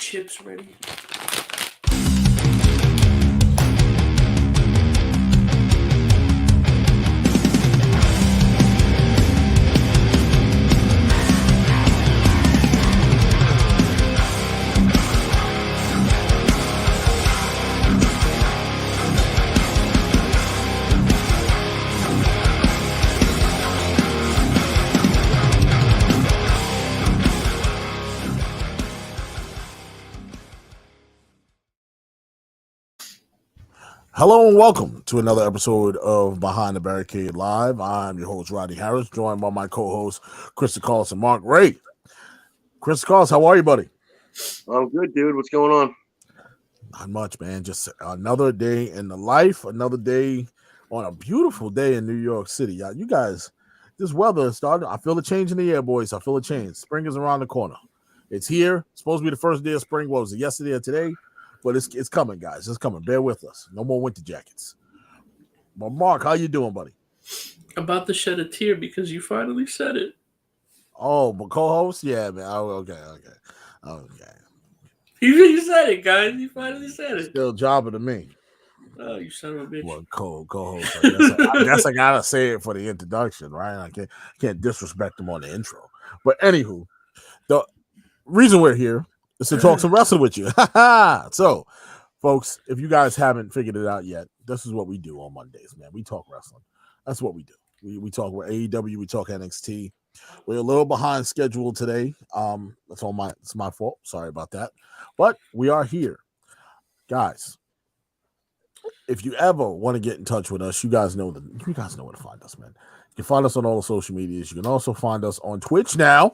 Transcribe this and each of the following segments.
chips ready. Hello and welcome to another episode of Behind the Barricade Live. I'm your host, Rodney Harris, joined by my co-host, Krista Carlson, Mark Ray. Krista Carlson, how are you, buddy? I'm good, dude. What's going on? Not much, man. Just another day in the life, another day on a beautiful day in New York City. You guys, this weather is starting. I feel a change in the air, boys. I feel a change. Spring is around the corner. It's here. It's supposed to be the first day of spring. What was it, yesterday or today? But it's coming, guys. It's coming. Bear with us. No more winter jackets. But Mark, how you doing, buddy? About to shed a tear because you finally said it. Oh, but co-host? Yeah, man. Oh, okay. You said it, guys. You finally said it. Still jobbing to me. Oh, you son of a bitch. Well, co-host. I guess I gotta say it for the introduction, right? I can't disrespect them on the intro. But anywho, the reason we're here is to talk some wrestling with you. So, folks, if you guys haven't figured it out yet, this is what we do on Mondays, man. We talk wrestling. That's what we do. We talk with AEW, we talk NXT. We're a little behind schedule today. It's my fault. Sorry about that. But we are here. Guys, if you ever want to get in touch with us, you guys know where to find us, man. You can find us on all the social medias. You can also find us on Twitch now.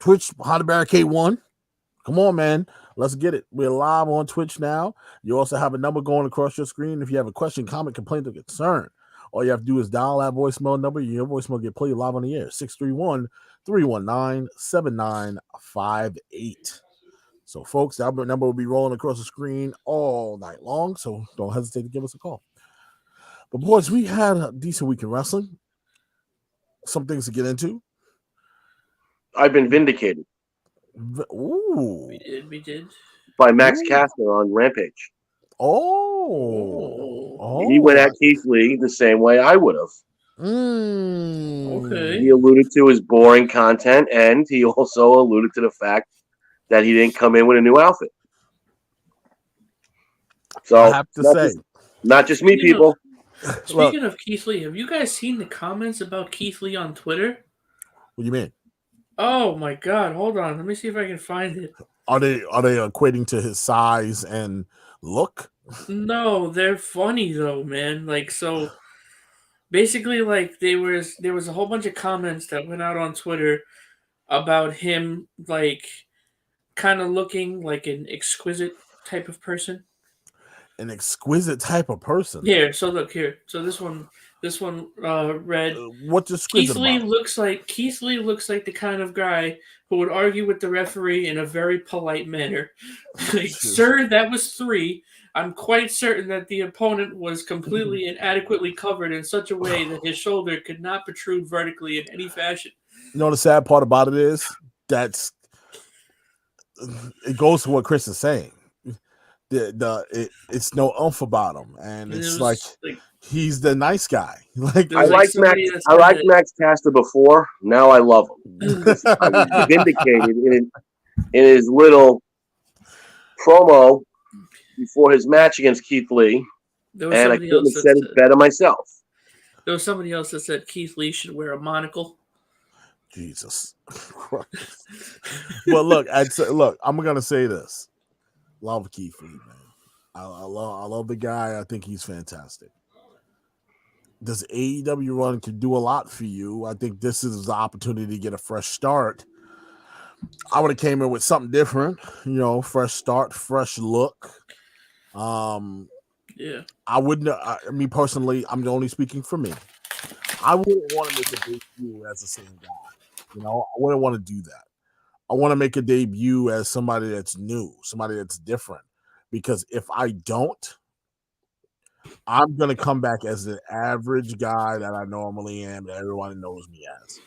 Twitch Behind the Barricade 1. Come on, man. Let's get it. We're live on Twitch now. You also have a number going across your screen. If you have a question, comment, complaint, or concern, all you have to do is dial that voicemail number. Your voicemail will get played live on the air. 631-319-7958. So, folks, that number will be rolling across the screen all night long, so don't hesitate to give us a call. But, boys, we had a decent week in wrestling. Some things to get into. I've been vindicated. Ooh. We did. By Max Caster on Rampage. Oh. He went at Keith Lee the same way I would have. Okay. He alluded to his boring content, and he also alluded to the fact that he didn't come in with a new outfit. So I have to say, not just me, people. Speaking of Keith Lee, have you guys seen the comments about Keith Lee on Twitter? What do you mean? Oh my God! Hold on, let me see if I can find it. Are they equating to his size and look? No, they're funny though, man. Like, so basically, like there was a whole bunch of comments that went out on Twitter about him, like, kind of looking like an exquisite type of person. An exquisite type of person. Here, so look here. So this one read. What's exquisite about? Keith Lee looks like the kind of guy who would argue with the referee in a very polite manner. Like, sir, that was 3. I'm quite certain that the opponent was completely and adequately covered in such a way that his shoulder could not protrude vertically in any fashion. You know the sad part about it is it goes to what Chris is saying. It's no umph about him, and it's like he's the nice guy. I liked Max Caster before. Now I love him. I was vindicated in his little promo before his match against Keith Lee, and I couldn't have said it better myself. There was somebody else that said Keith Lee should wear a monocle. Jesus Christ. Well, look, I'm gonna say this. Love Keith Lee, man. I love the guy. I think he's fantastic. This AEW run can do a lot for you. I think this is the opportunity to get a fresh start. I would have came in with something different, fresh start, fresh look. Yeah. I wouldn't. Me personally, I'm only speaking for me. I wouldn't want to make a debut as the same guy. I wouldn't want to do that. I want to make a debut as somebody that's new, somebody that's different. Because if I don't, I'm going to come back as the average guy that I normally am, that everyone knows me as.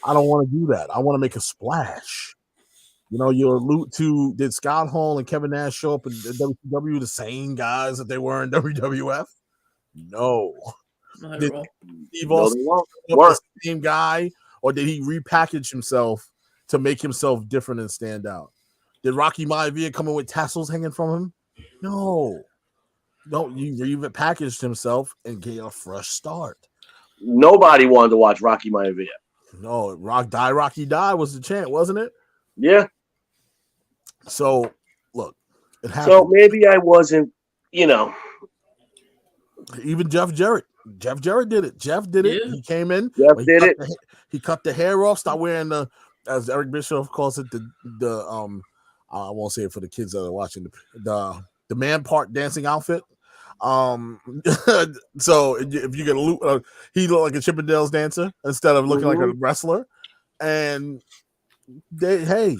I don't want to do that. I want to make a splash. You allude to, did Scott Hall and Kevin Nash show up in WCW, the same guys that they were in WWF? No. Not Did at all. Steve No, Austin they show weren't. up the same guy, or did he repackage himself to make himself different and stand out? Did Rocky Maivia come in with tassels hanging from him? No. He repackaged himself and gave a fresh start. Nobody wanted to watch Rocky Maivia. No, Rocky Die was the chant, wasn't it? Yeah. So, look, it happened. So maybe I wasn't, Even Jeff Jarrett did it. Jeff did it. Yeah. He came in. Jeff did it. He cut the hair off. Started wearing as Eric Bischoff calls it, the I won't say it for the kids that are watching, the man part dancing outfit. So if you get he looked like a Chippendales dancer instead of looking like a wrestler. And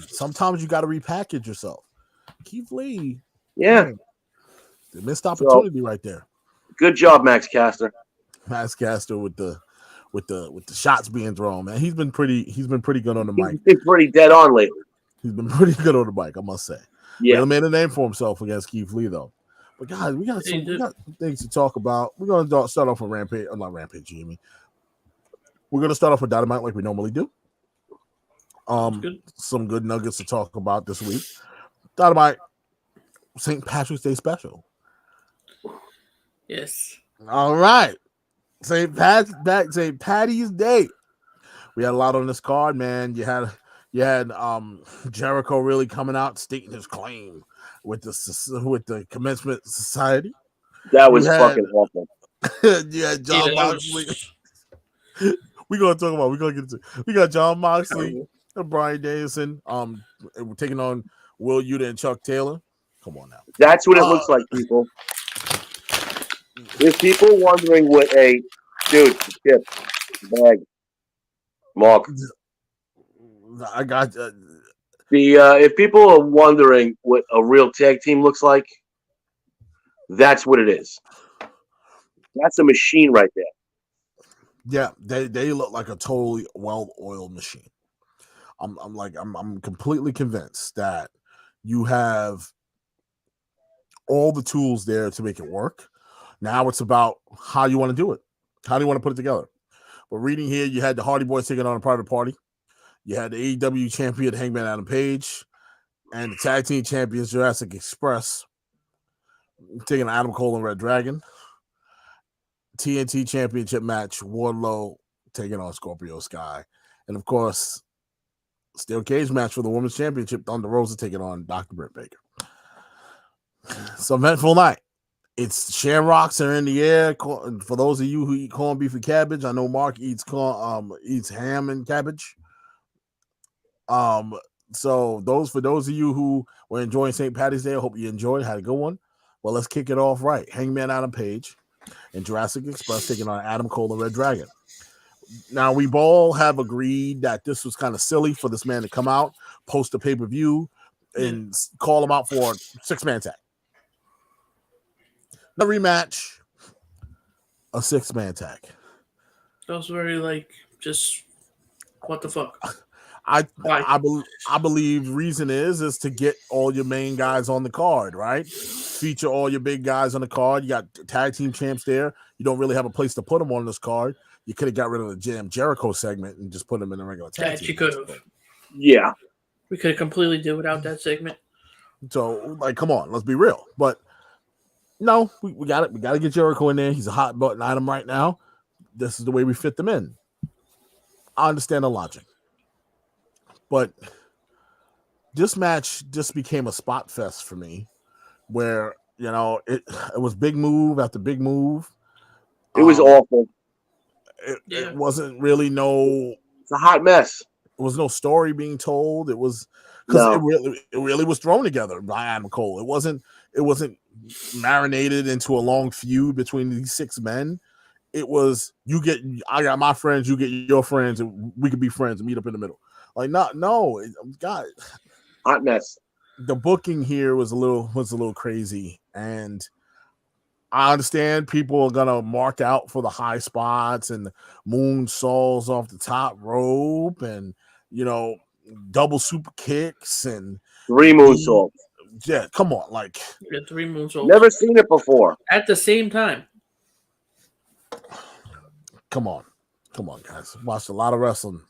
sometimes you got to repackage yourself. Keith Lee, yeah, the missed opportunity right there. Good job, Max Caster. Max Caster with the shots being thrown, man. He's been pretty good on the mic. He's been pretty dead on lately. He's been pretty good on the mic, I must say. Yeah, he made a name for himself against Keith Lee, though. But guys, we got some things to talk about. We're gonna start off with Rampage. I'm not Rampage, Jimmy. We're gonna start off with Dynamite like we normally do. Some good nuggets to talk about this week. Dynamite, St. Patrick's Day special. Yes. All right. St. Patty's Day. We had a lot on this card, man. You had Jericho really coming out stating his claim with the Commencement Society. That was fucking awful. Yeah, John Moxley. We're gonna get into. We got John Moxley and Bryan Danielson taking on Will Yuta and Chuck Taylor. Come on now. That's what it looks like, people. If people wondering what a chip bag Mark, I got if people are wondering what a real tag team looks like, that's what it is. That's a machine right there. Yeah, they look like a totally well-oiled machine. I'm completely convinced that you have all the tools there to make it work. Now it's about how you want to do it. How do you want to put it together? But reading here, you had the Hardy Boys taking on a private party. You had the AEW champion Hangman Adam Page and the tag team champions Jurassic Express taking on Adam Cole and Red Dragon. TNT championship match, Wardlow taking on Scorpio Sky. And of course, steel cage match for the women's championship, Thunder Rosa taking on Dr. Britt Baker. It's an eventful night. It's shamrocks are in the air. For those of you who eat corned beef and cabbage, I know Mark eats ham and cabbage. So for those of you who were enjoying St. Patty's Day, I hope you enjoyed. Had a good one. Well, let's kick it off right. Hangman Adam Page and Jurassic Express taking on Adam Cole and Red Dragon. Now, we all have agreed that this was kind of silly for this man to come out, post a pay-per-view, and call him out for a six-man tag. The rematch, a six-man tag. That was very just what the fuck. I believe reason is to get all your main guys on the card, right? Feature all your big guys on the card. You got tag team champs there. You don't really have a place to put them on this card. You could have got rid of the Jam Jericho segment and just put them in a regular tag team. You could have. Yeah. We could have completely did without that segment. So, come on, let's be real. But no, we got it. We got to get Jericho in there. He's a hot button item right now. This is the way we fit them in. I understand the logic. But this match just became a spot fest for me where, it was big move after big move. It was awful. It wasn't really it's a hot mess. It was no story being told. It was because it really was thrown together by Adam Cole. It wasn't marinated into a long feud between these six men. It was I got my friends, you get your friends, and we could be friends and meet up in the middle. God, hot mess. The booking here was a little crazy, and I understand people are gonna mark out for the high spots and the moonsaults off the top rope, and double super kicks and 3 moonsaults. Yeah, come on, like 3 moonsaults. Never seen it before. At the same time. come on, guys. Watched a lot of wrestling.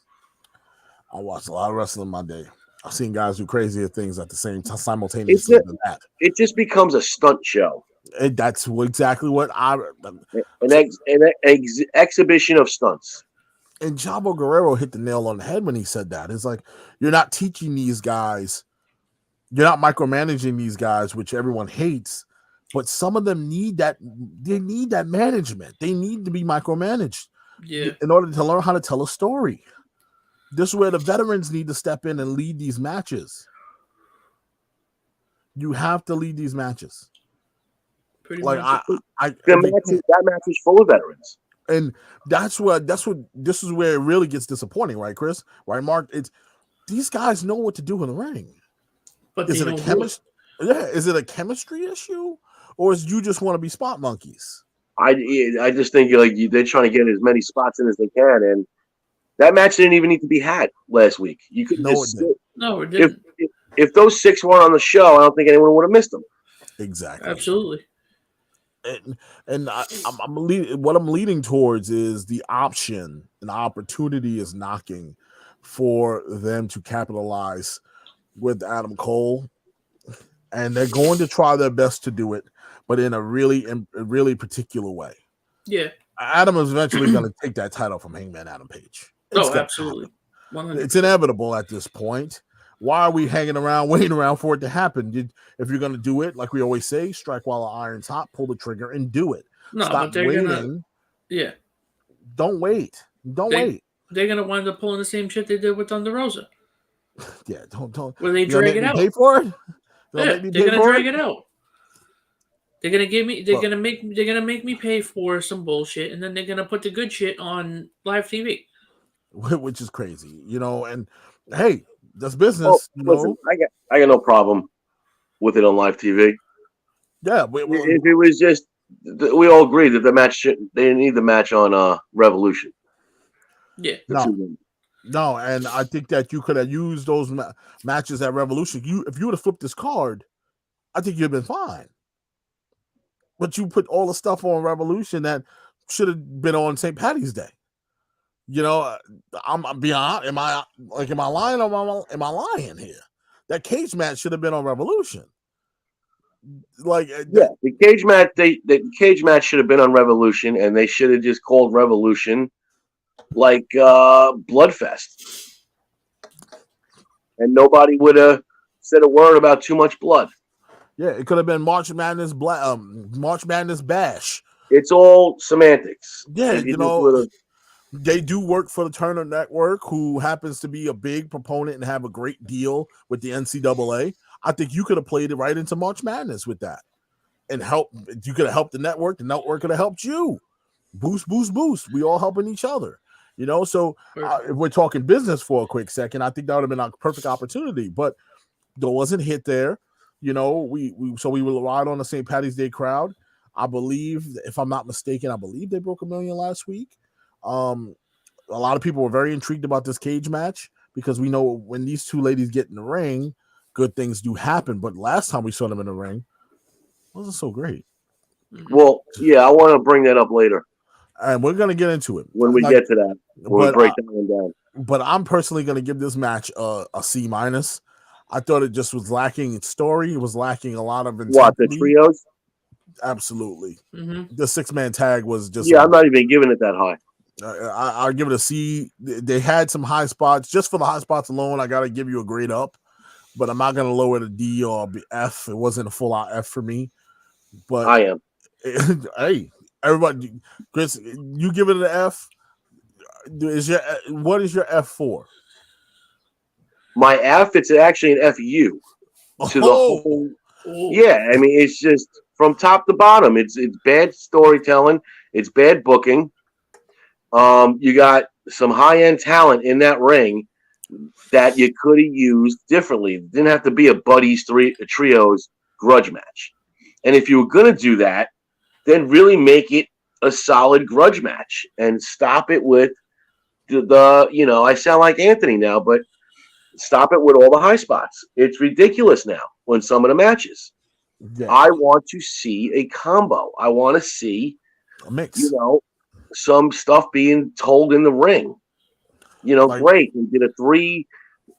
I watched a lot of wrestling in my day. I've seen guys do crazier things at the same time, simultaneously than that. It just becomes a stunt show. And that's exactly what Exhibition of stunts. And Chavo Guerrero hit the nail on the head when he said that. It's like, you're not teaching these guys, you're not micromanaging these guys, which everyone hates, but some of them need that. They need that management. They need to be micromanaged in order to learn how to tell a story. This is where the veterans need to step in and lead these matches. You have to lead these matches. Pretty like much. That match is full of veterans. And that's what this is where it really gets disappointing, right, Chris? Right, Mark? It's these guys know what to do in the ring. But is it a chemistry? Yeah, is it a chemistry issue, or is you just want to be spot monkeys? I just think they're trying to get as many spots in as they can, and that match didn't even need to be had last week. You could it didn't. If those 6 weren't on the show, I don't think anyone would have missed them. Exactly. Absolutely. And what I'm leading towards is the option, an opportunity is knocking for them to capitalize with Adam Cole, and they're going to try their best to do it, but in a really particular way. Yeah, Adam is eventually going to take that title from Hangman Adam Page. Absolutely. 100%. It's inevitable at this point. Why are we hanging around, waiting around for it to happen? If you're going to do it, like we always say, strike while the iron's hot, pull the trigger, and do it. No, Stop waiting. Don't wait. They're going to wind up pulling the same shit they did with Thunder Rosa. Yeah, don't. Where they drag it out. Pay for it? They're going to drag it out. They're going to give me. They're going to make me pay for some bullshit, and then they're going to put the good shit on live TV. Which is crazy, and hey, that's business. Listen, I got no problem with it on live TV. Yeah, if it was just, we all agree that the match they didn't need the match on Revolution. Yeah, no, and I think that you could have used those matches at Revolution. If you would have flipped this card, I think you'd have been fine. But you put all the stuff on Revolution that should have been on St. Patty's Day. I'm beyond. Am I lying or am I lying here? That cage match should have been on Revolution. The cage match should have been on Revolution, and they should have just called Revolution like Bloodfest, and nobody would have said a word about too much blood. Yeah, it could have been March Madness Bash. It's all semantics. Yeah, they do work for the Turner Network, who happens to be a big proponent and have a great deal with the NCAA. I think you could have played it right into March Madness with that and you could have helped the network. The network could have helped you. Boost. We all helping each other, So if we're talking business for a quick second, I think that would have been a perfect opportunity, but there wasn't hit there. We relied on the St. Patty's Day crowd. I believe, if I'm not mistaken, they broke 1 million last week. A lot of people were very intrigued about this cage match because we know when these two ladies get in the ring, good things do happen. But last time we saw them in the ring, it wasn't so great. Well, yeah, I want to bring that up later. And we're going to get into it. When we get to that, we'll break that one down. But I'm personally going to give this match a C-. I thought it just was lacking in story. It was lacking a lot of intensity. What, the trios? Absolutely. Mm-hmm. The 6-man tag was just... Yeah, I'm not even giving it that high. I'll give it a C. They had some high spots. Just for the high spots alone, I got to give you a grade up. But I'm not going to lower it a D or F. It wasn't a full-out F for me. But I am. Hey, everybody, Chris, you give it an F. What is your F for? My F, it's actually an FU. To the whole. Yeah, I mean, it's just from top to bottom. It's bad storytelling. It's bad booking. You got some high-end talent in that ring that you could have used differently. It didn't have to be a buddies trios grudge match. And if you were going to do that, then really make it a solid grudge match and stop it with the I sound like Anthony now, but Stop it with all the high spots. It's ridiculous now when some of the matches. Yeah. I want to see a combo. I want to see A mix. Some stuff being told in the ring. Great. We did a 3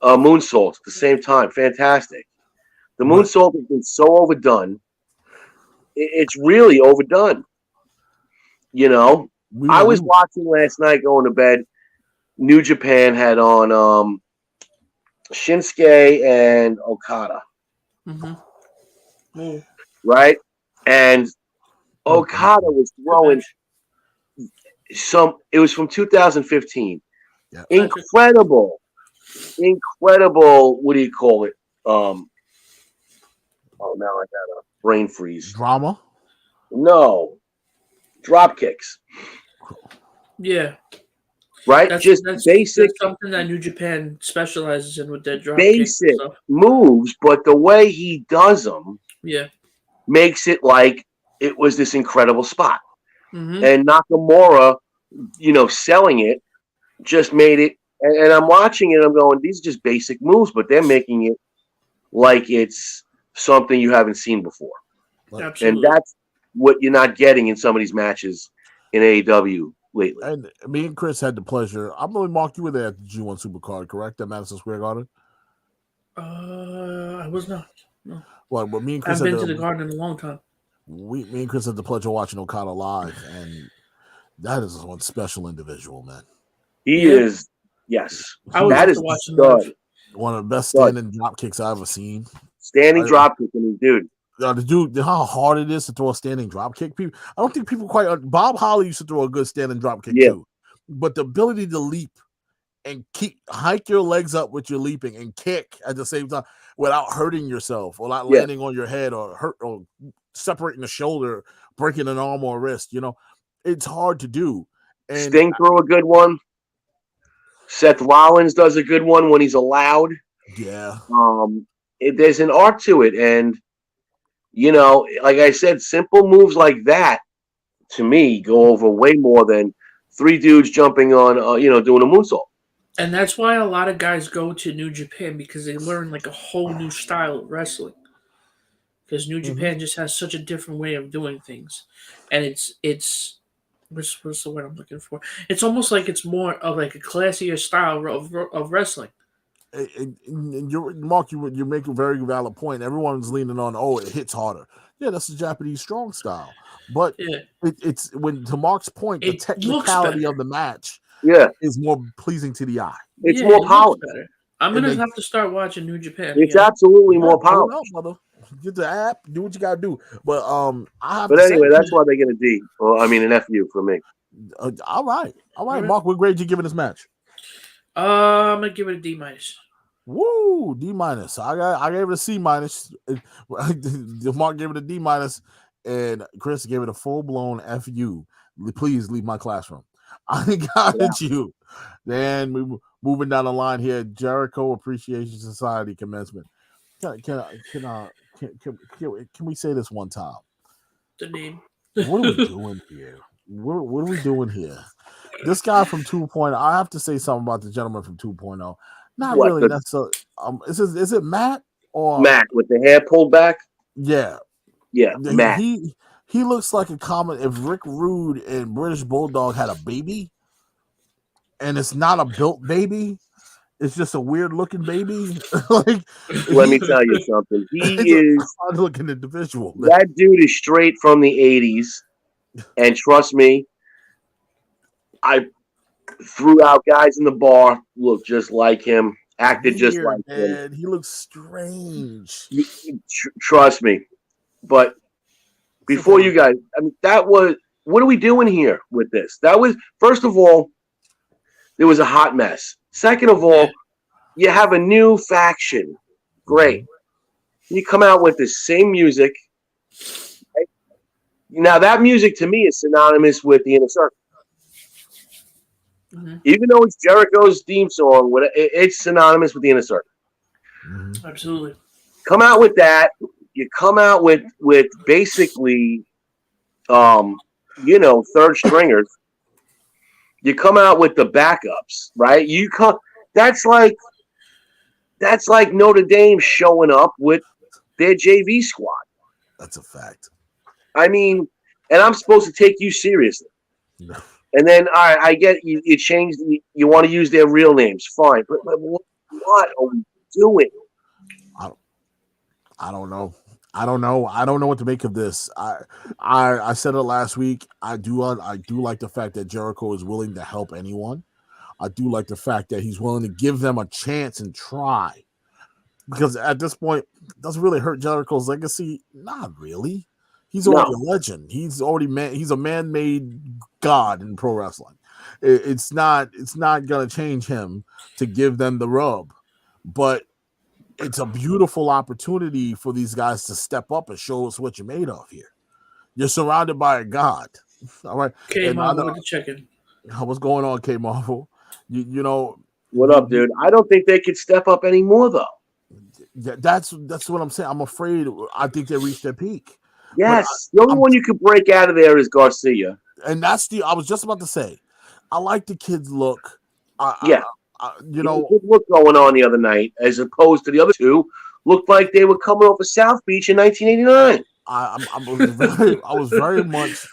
moonsaults at the same time. Fantastic. The moonsault has been so overdone. It's really overdone. I was watching last night going to bed. New Japan had on Shinsuke and Okada. Mm-hmm. Right? And Okada was throwing it was from 2015. Yeah. Incredible, what do you call it? Now I got a brain freeze. Drama? No. Drop kicks. Yeah. Right? That's basic. That's something that New Japan specializes in with their drop basic kicks and stuff. moves, but the way he does them makes it like it was this incredible spot. Mm-hmm. And Nakamura, selling it just made it. And I'm watching it, I'm going, these are just basic moves, but they're making it like it's something you haven't seen before. Absolutely. And that's what you're not getting in some of these matches in AEW lately. And me and Chris had the pleasure. I believe, Mark, you were there at the G1 Supercard, correct? At Madison Square Garden? I was not. No. Well, me and Chris I've been to the Garden in a long time. Me and Chris had the pleasure of watching Okada live, and that is one special individual, man. He is, yes. That is one of the best standing drop kicks I've ever seen. Standing drop kick, dude. The dude, how hard it is to throw a standing drop kick. I don't think people quite. Bob Holly used to throw a good standing drop kick too, but the ability to leap and hike your legs up with your leaping and kick at the same time without hurting yourself or not landing on your head or separating the shoulder, breaking an arm or a wrist. It's hard to do. And Sting threw a good one. Seth Rollins does a good one when he's allowed. Yeah. There's an art to it, and like I said, simple moves like that to me go over way more than 3 dudes jumping on, doing a moonsault. And that's why a lot of guys go to New Japan, because they learn like a whole new style of wrestling. Because New Japan just has such a different way of doing things, and it's what's the word I'm looking for? It's almost like it's more of like a classier style of wrestling. And Mark, you make a very valid point. Everyone's leaning on, it hits harder. Yeah, that's the Japanese strong style. But it's to Mark's point, the technicality of the match is more pleasing to the eye. It's more polished. I'm going to have to start watching New Japan. It's absolutely more polished. Get the app, do what you got to do. But anyway, that's why they get a D. Well, I mean, an FU for me. All right. Mark, what grade you giving this match? I'm going to give it a D-. Woo, D-. I gave it a C-. Mark gave it a D-, and Chris gave it a full-blown FU. Please leave my classroom. I got you. Then moving down the line here, Jericho Appreciation Society commencement. Can we say this one time? The name. What are we doing here? What are we doing here? This guy from 2.0. I have to say something about the gentleman from 2.0. Not really necessarily. Is it Matt or Matt with the hair pulled back? Yeah, Matt. He looks like a common. If Rick Rude and British Bulldog had a baby, and it's not a built baby, it's just a weird looking baby. Let me tell you something. He is a odd looking individual. Man. That dude is straight from the 80s, and trust me, I threw out guys in the bar look just like him, acted just like him. He looks strange. Trust me, but before you guys, I mean, what are we doing here with this? That was, first of all, there was a hot mess. Second of all, you have a new faction. Great. You come out with the same music. Right? Now, that music to me is synonymous with the Inner Circle. Mm-hmm. Even though it's Jericho's theme song, it's synonymous with the Inner Circle. Mm-hmm. Absolutely. Come out with that. You come out with basically, third stringers. You come out with the backups, right? That's like that's like Notre Dame showing up with their JV squad. That's a fact. I mean, and I'm supposed to take you seriously. No. And then I get you changed. You want to use their real names, fine. But what are we doing? I don't know. I don't know what to make of this. I said it last week. I do like the fact that Jericho is willing to help anyone. I do like the fact that he's willing to give them a chance and try. Because at this point, it doesn't really hurt Jericho's legacy. Not really. He's already a legend. He's a man-made god in pro wrestling. It's not gonna change him to give them the rub. But it's a beautiful opportunity for these guys to step up and show us what you're made of here. You're surrounded by a god. All right. K Marvel with the chicken. What's going on, K Marvel? You know what up, dude? I don't think they could step up anymore, though. That's what I'm saying. I'm afraid. I think they reached their peak. Yes, the only one you could break out of there is Garcia, and that's I was just about to say. I like the kid's look. Good look going on the other night, as opposed to the other two, looked like they were coming off of South Beach in 1989. I was very much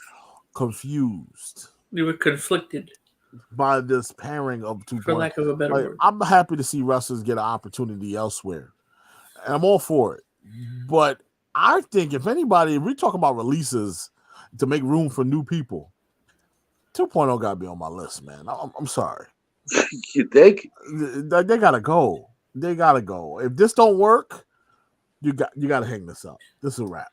confused. You were conflicted by this pairing of two. For lack of a better word. I'm happy to see wrestlers get an opportunity elsewhere, and I'm all for it. But I think if we talk about releases to make room for new people, 2.0 got to be on my list, man. I'm sorry. You think? They gotta go. They gotta go. If this don't work, you gotta hang this up. This is a wrap.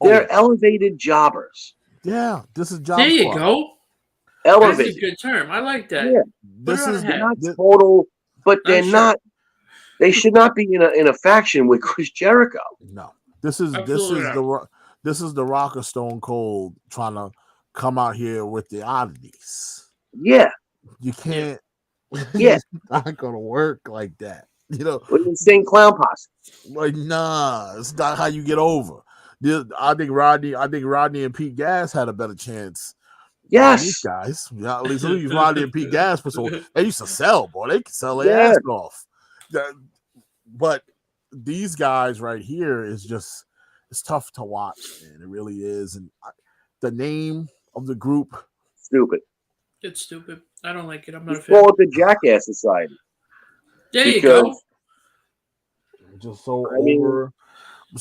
They're elevated jobbers. Yeah, this is job. There you go. Elevated. That's a good term. I like that. Yeah. This is not total, but they're not. They should not be in a faction with Chris Jericho. No, this is the Rock or Stone Cold trying to come out here with the oddities. Yeah. You can't. Yeah, it's not gonna work like that. You know, with insane clown posse. Like, nah, it's not how you get over. I think Rodney and Pete Gas had a better chance. Yes, these guys. Yeah, at least Rodney and Pete Gas. So they used to sell, boy. They could sell their ass off. But these guys right here is just it's tough to watch, man. It really is. And the name of the group, stupid. It's stupid. I don't like it. I'm not a fan. Call it the Jackass Society. There you go. Just so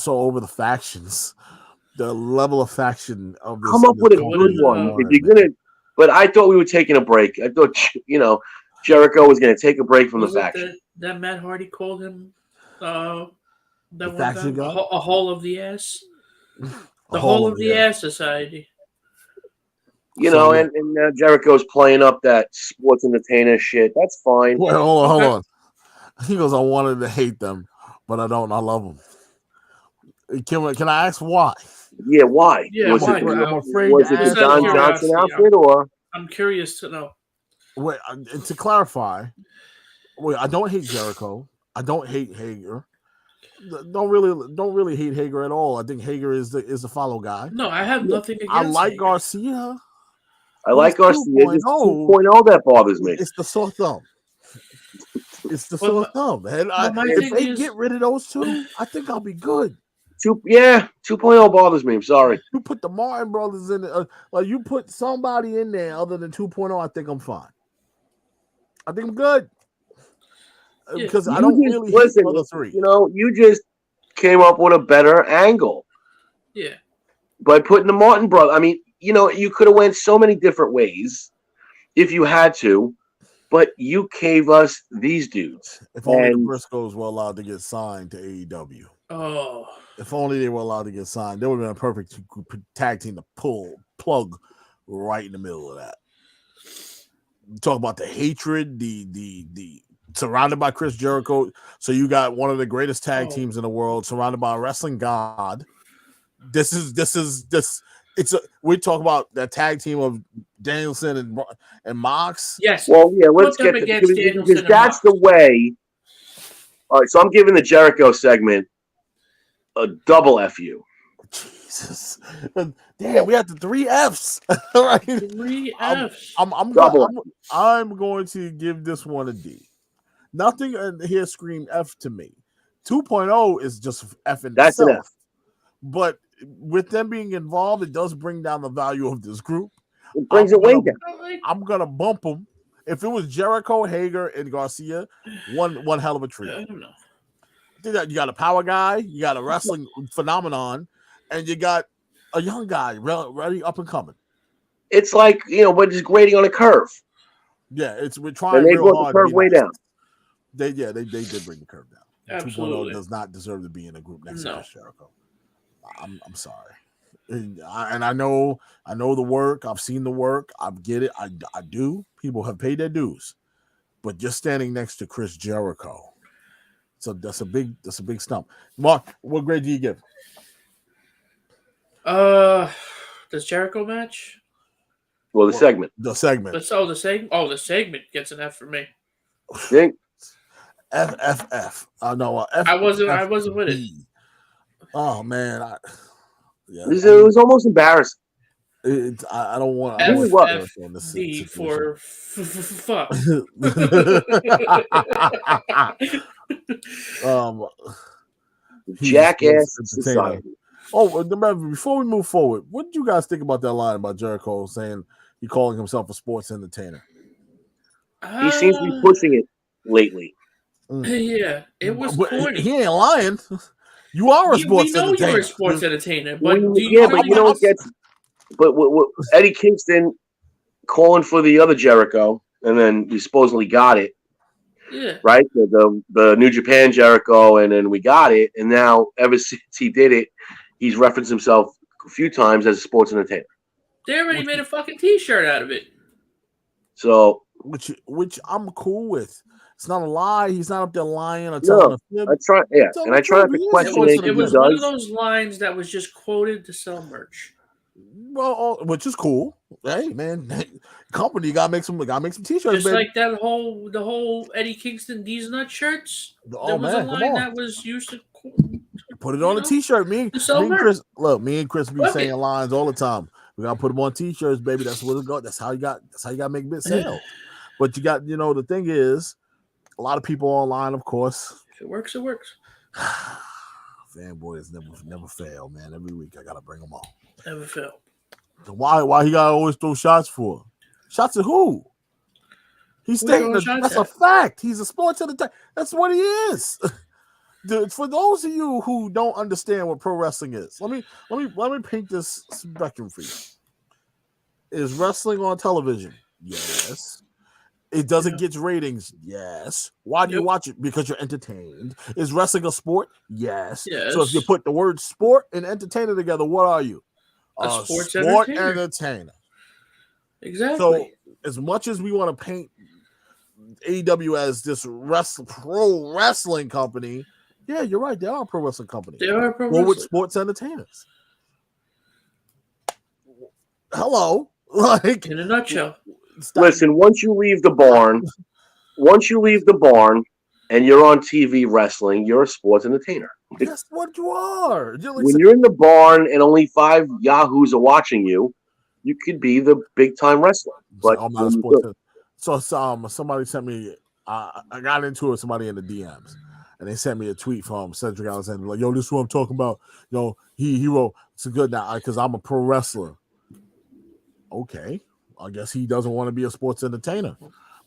over the factions, the level of faction of this. Come up with a good one if you're gonna. But I thought we were taking a break. I thought Jericho was gonna take a break from the faction. That Matt Hardy called him the faction guy? A hole of the ass. The hole of the ass society. And Jericho's playing up that sports entertainer shit. That's fine. Wait, hold on. He goes, I wanted to hate them, but I don't. I love them. Can I ask why? Yeah, why? Yeah, was why? it the Don Johnson outfit, or? I'm curious to know. Wait, to clarify, I don't hate Jericho. I don't hate Hager. Don't really hate Hager at all. I think Hager is the follow guy. No, I have nothing against I like Hager. Garcia. I like Garcia. It's 2.0 that bothers me. It's the sore thumb. It's the sore thumb, man. If they get rid of those two, I think I'll be good. 2.0 bothers me. I'm sorry. You put the Martin brothers in it, like you put somebody in there other than 2.0, I think I'm fine. I think I'm good. Because I don't really hate the other three. You just came up with a better angle. Yeah. By putting the Martin brother. I mean, you could have went so many different ways if you had to, but you gave us these dudes. If only the Briscoes were allowed to get signed to AEW. Oh. If only they were allowed to get signed, they would have been a perfect tag team to plug right in the middle of that. Talk about the hatred, the surrounded by Chris Jericho. So you got one of the greatest tag teams in the world, surrounded by a wrestling god. We talk about that tag team of Danielson and Mox. Yes. Well, yeah, let's get because that's the way. All right, so I'm giving the Jericho segment a double FU. Jesus, damn, we have the 3 Fs. All right, 3 Fs. I'm going to give this one a D. Nothing in here scream F to me. 2.0 is just F in That's an itself. F. But with them being involved, it does bring down the value of this group. It brings it way down. I'm gonna bump them. If it was Jericho, Hager, and Garcia, one hell of a trio. I don't know. You got a power guy, you got a wrestling phenomenon, and you got a young guy ready up and coming. It's like, we're just grading on a curve. Yeah, we're trying and they real brought hard the curve to be way nice. down. They did bring the curve down. Absolutely. 2.0 does not deserve to be in a group next to Chris Jericho. I'm sorry. And I know the work. I've seen the work. I get it. I do. People have paid their dues. But just standing next to Chris Jericho, so that's a big stump. Mark, what grade do you give? Does Jericho match? Well, the segment. The segment. The segment. Oh, the segment gets an F for me. Think? F. No, F. I wasn't with it. Oh man, It was almost embarrassing. I don't want. D for fuck. Jackass society. Oh, remember, before we move forward, what did you guys think about that line about Jericho saying he calling himself a sports entertainer? He seems to be pushing it lately. Yeah, it was corny. He ain't lying. You are a sports entertainer. We know you're a sports entertainer, but but what Eddie Kingston calling for the other Jericho, and then we supposedly got it. Yeah. Right? The New Japan Jericho, and then we got it, and now ever since he did it, he's referenced himself a few times as a sports entertainer. They already made a fucking T-shirt out of it. So, which I'm cool with. It's not a lie. He's not up there lying or telling a fib. I try not to question it. It was one of those lines that was just quoted to sell merch. Well, which is cool. Hey, man, company gotta make some T-shirts. Just baby. like the whole Eddie Kingston D's Nut shirts. Oh, there was man, a line that was used to put it on a T-shirt. Me and Chris be saying lines all the time. We gotta put them on T-shirts, baby. That's what it go. That's how you got to make big sales. But you got, the thing is, a lot of people online, of course. If it works, it works. Fanboys never fail, man. Every week I gotta bring them on. Never fail. Why he gotta always throw shots for? Shots at who? He's stating that's a fact. He's a sports entertainer. That's what he is. For those of you who don't understand what pro wrestling is, let me paint this spectrum for you. Is wrestling on television? Yes. It doesn't get ratings. Yes. Why do you watch it? Because you're entertained. Is wrestling a sport? Yes. So if you put the word sport and entertainer together, what are you? A sports entertainer. Exactly. So as much as we want to paint AEW as this pro wrestling company, yeah, you're right. They are a pro wrestling company. They are a pro wrestling. With sports entertainers. Hello. Like, in a nutshell. Listen, once you leave the barn and you're on TV wrestling, you're a sports entertainer. That's what you are. When you're in the barn and only 5 yahoos are watching you, you could be the big time wrestler. But I'm not a sports. So somebody sent me. I got into it with somebody in the DMs, and they sent me a tweet from Cedric Alexander like, "Yo, this is what I'm talking about." He wrote, "It's good now because I'm a pro wrestler." Okay, I guess he doesn't want to be a sports entertainer.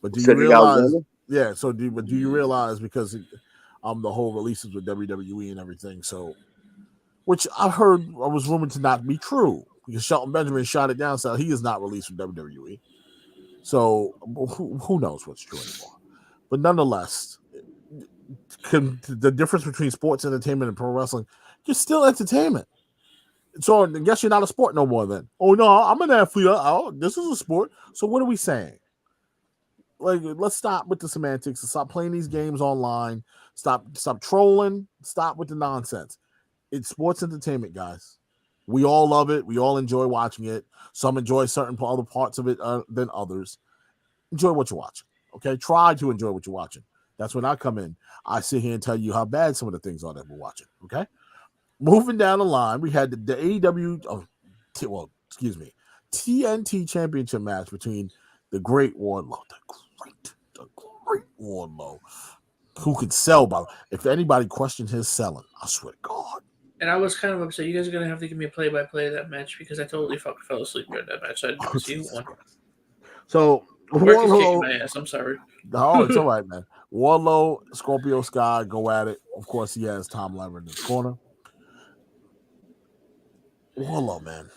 But do you realize? Yeah. So do you realize because the whole releases with WWE and everything? So, which I was rumored to not be true because Shelton Benjamin shot it down, so he is not released from WWE. So who knows what's true anymore? But nonetheless, the difference between sports entertainment and pro wrestling, you're still entertainment. So I guess you're not a sport no more then. Oh no, I'm an athlete. Oh, this is a sport. So what are we saying? Like, let's stop with the semantics and stop playing these games online. Stop trolling. Stop with the nonsense. It's sports entertainment, guys. We all love it. We all enjoy watching it. Some enjoy certain other parts of it than others. Enjoy what you're watching. Okay, try to enjoy what you're watching. That's when I come in. I sit here and tell you how bad some of the things are that we're watching. Okay. Moving down the line, we had the AEW, TNT Championship match between the Great Warlord, the great Wardlow, who could sell. By if anybody questioned his selling, I swear to God. And I was kind of upset. You guys are gonna have to give me a play-by-play of that match because I totally fucking fell asleep during that match. So I didn't see who won. So Mark is kicking Wardlow, my ass. I'm sorry. oh, it's all right, man. Wardlow, Scorpio Sky go at it. Of course, he has Tom Lambert in his corner. Wardlow, man.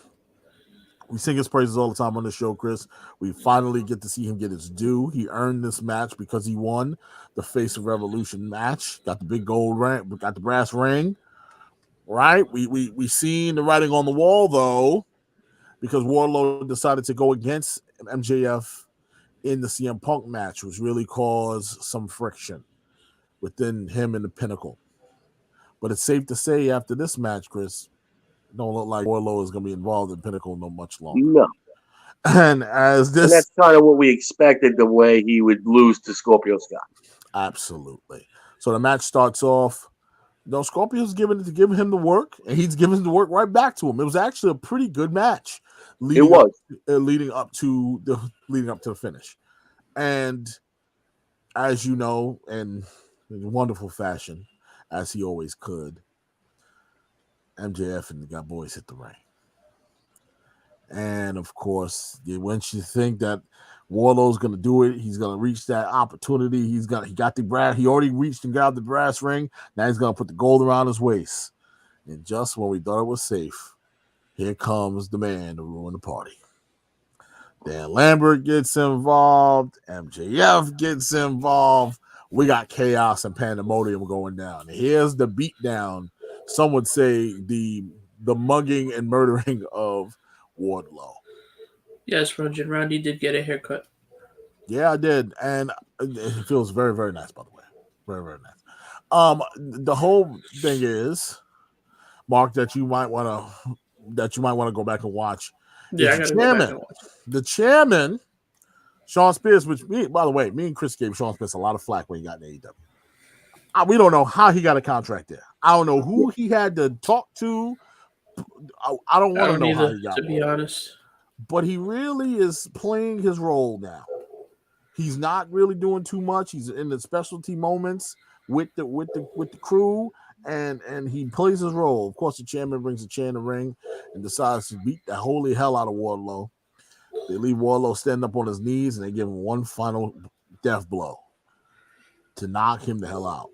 We sing his praises all the time on the show, Chris. We finally get to see him get his due. He earned this match because he won the Face of Revolution match. Got the big gold ring, got the brass ring. Right? We seen the writing on the wall, though, because Wardlow decided to go against MJF in the CM Punk match, which really caused some friction within him and the Pinnacle. But it's safe to say after this match, Chris, it don't look like Wardlow is going to be involved in Pinnacle no much longer. No. And that's kind of what we expected, the way he would lose to Scorpio Sky. Absolutely. So the match starts off. No, Scorpio's giving him the work, and he's giving the work right back to him. It was actually a pretty good match. Leading up to the finish. And as you know, in wonderful fashion, as he always could, MJF and the God Boys hit the ring. And of course, once you think that Wardlow's going to do it, he's going to reach that opportunity. He already reached and grabbed the brass ring. Now he's going to put the gold around his waist. And just when we thought it was safe, here comes the man to ruin the party. Dan Lambert gets involved. MJF gets involved. We got chaos and pandemonium going down. Here's the beatdown. Some would say the mugging and murdering of Wardlow. Yes, Randy did get a haircut. Yeah, I did. And it feels very, very nice, by the way. Very, very nice. The whole thing is, Mark, that you might want to go back and watch. Yeah, I gotta go back and watch. The chairman, Sean Spears, by the way, me and Chris gave Sean Spears a lot of flack when he got in AEW. We don't know how he got a contract there. I don't know who he had to talk to. I don't want to know how he got, to be honest. But he really is playing his role now. He's not really doing too much. He's in the specialty moments with the crew, and he plays his role. Of course, the chairman brings the chair in the ring and decides to beat the holy hell out of Wardlow. They leave Wardlow standing up on his knees, and they give him one final death blow to knock him the hell out.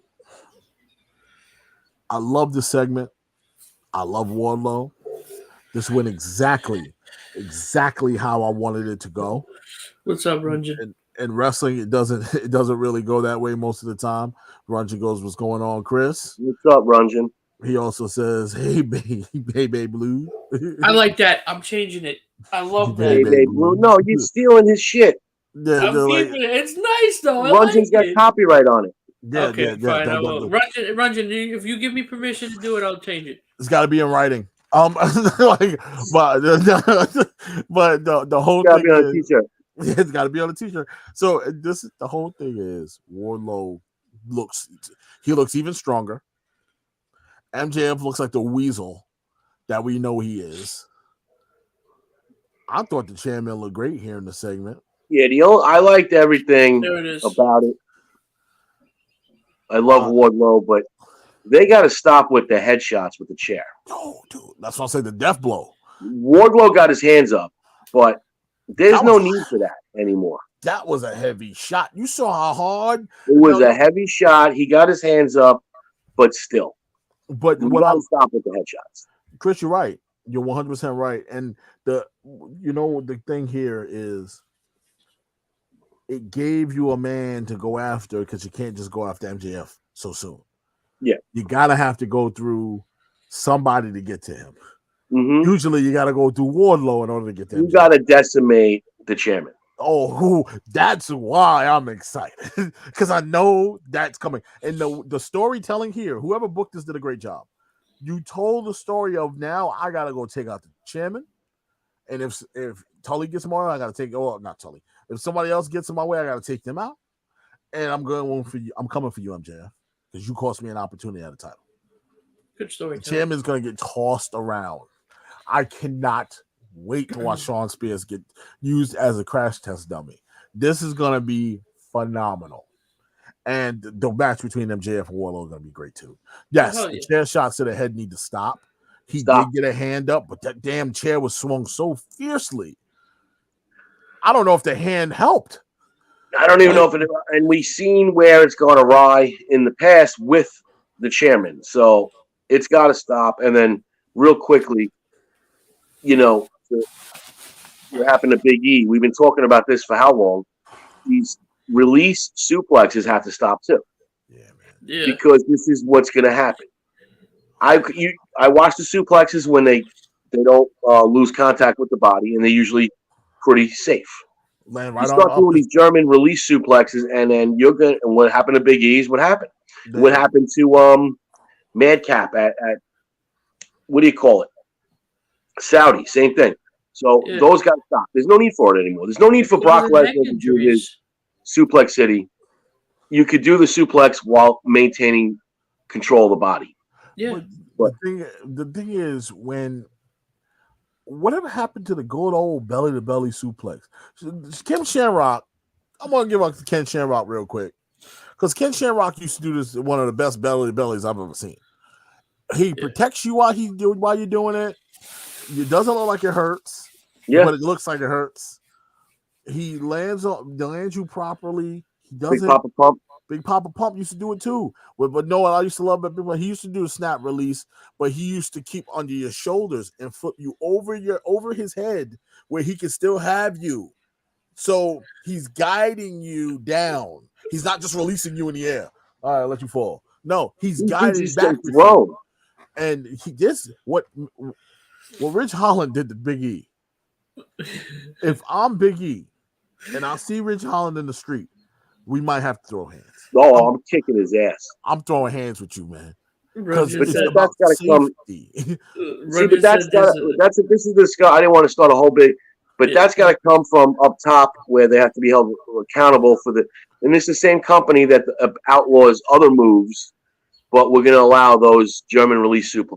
I love this segment. I love Wardlow. This went exactly how I wanted it to go. What's up, Runjan? In wrestling, it doesn't really go that way most of the time. Runjan goes, "What's going on, Chris?" What's up, Runjan? He also says, "Hey, baby blue." I like that. I'm changing it. I love that. Hey, blue. No, you're stealing his shit. Yeah, I'm keeping it. It's nice though. Runjan's got copyright on it. Yeah, okay, fine. I will. Runjan, if you give me permission to do it, I'll change it. It's got to be in writing. But the whole thing on a t-shirt. It's got to be on a t-shirt. So the whole thing is Wardlow looks even stronger. MJF looks like the weasel that we know he is. I thought the chairman looked great here in the segment. Yeah, I liked everything about it. I love Wardlow, but they got to stop with the headshots with the chair. No, dude, that's what I'm saying. The death blow. Wardlow got his hands up, but there's no need for that anymore. That was a heavy shot. You saw how hard it was. A heavy shot. He got his hands up, but still. But we got to stop with the headshots. Chris, you're right. You're 100% right. And the thing here is, it gave you a man to go after because you can't just go after MJF so soon. Yeah, you gotta have to go through somebody to get to him. Mm-hmm. Usually, you gotta go through Wardlow in order to get to him. You gotta decimate the chairman. Oh, that's why I'm excited because I know that's coming. And the storytelling here, whoever booked this did a great job. You told the story of now I gotta go take out the chairman, and if Tully gets him on, I gotta take. Oh, not Tully. If somebody else gets in my way, I gotta take them out. And I'm going for you. I'm coming for you, MJF. Because you cost me an opportunity at a title. Good story. The chairman's going to get tossed around. I cannot wait to watch Sean Spears get used as a crash test dummy. This is going to be phenomenal. And the match between MJF and Wardlow is going to be great too. Yes, the chair shots to the head need to stop. He did get a hand up, but that damn chair was swung so fiercely. I don't know if the hand helped. I don't even know if it. And we've seen where it's gone awry in the past with the chairman. So it's got to stop. And then real quickly, what happened to Big E? We've been talking about this for how long? These release suplexes have to stop too. Yeah, man. Yeah. Because this is what's going to happen. I watch the suplexes when they don't lose contact with the body, and they're usually pretty safe. Man, you start doing these German release suplexes, and then you're going. And what happened to Big E is what happened. Yeah. What happened to Madcap at what do you call it? Saudi, same thing. So those got to stop. There's no need for it anymore. There's no need for Brock Lesnar to do his Suplex City. You could do the suplex while maintaining control of the body. Yeah. But the thing is, whatever happened to the good old belly to belly suplex? Ken Shamrock, I'm gonna give up to Ken Shamrock real quick, because Ken Shamrock used to do this, one of the best belly to bellies I've ever seen. He protects you while you're doing it. It doesn't look like it hurts, but it looks like it hurts. He lands you properly. He doesn't. Big Papa Pump. Big Papa Pump used to do it too. But no, I used to love it. He used to do a snap release, but he used to keep under your shoulders and flip you over his head where he can still have you. So he's guiding you down. He's not just releasing you in the air. All right, I'll let you fall. No, he's guiding back with you. And what Rich Holland did to Big E. If I'm Big E and I see Rich Holland in the street, we might have to throw hands. Oh, I'm kicking his ass. I'm throwing hands with you, man. Because it's about safety. See, but this is the I didn't want to start a whole big, but that's got to come from up top where they have to be held accountable for the. And it's the same company that outlaws other moves, but we're going to allow those German release super.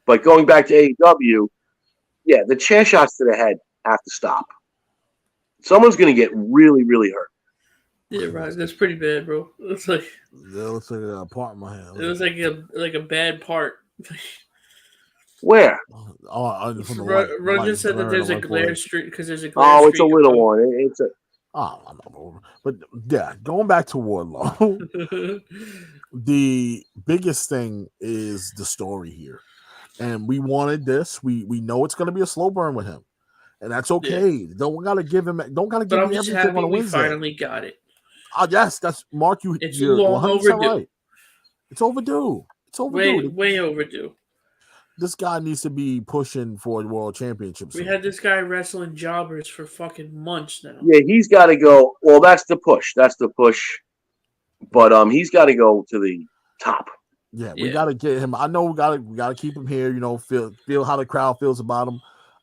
But going back to AEW, the chair shots to the head have to stop. Someone's going to get really, really hurt. Yeah, right. That's pretty bad, bro. It's like looks like a part in my hand. It was like a bad part. Where? Ron just said that there's a glare streak because there's a glare. Oh, it's a little one. It's a. But yeah, going back to Wardlow, the biggest thing is the story here, and we wanted this. We know it's going to be a slow burn with him, and that's okay. Yeah. Don't gotta give him everything on a Wednesday. We finally got it. Yes, that's Mark. It's long overdue. Right. It's overdue. It's overdue. Way overdue. This guy needs to be pushing for the world championship. We had this guy wrestling jobbers for fucking months now. Yeah, he's got to go. Well, that's the push. But he's got to go to the top. Yeah, we got to get him. I know we got to keep him here. Feel how the crowd feels about him.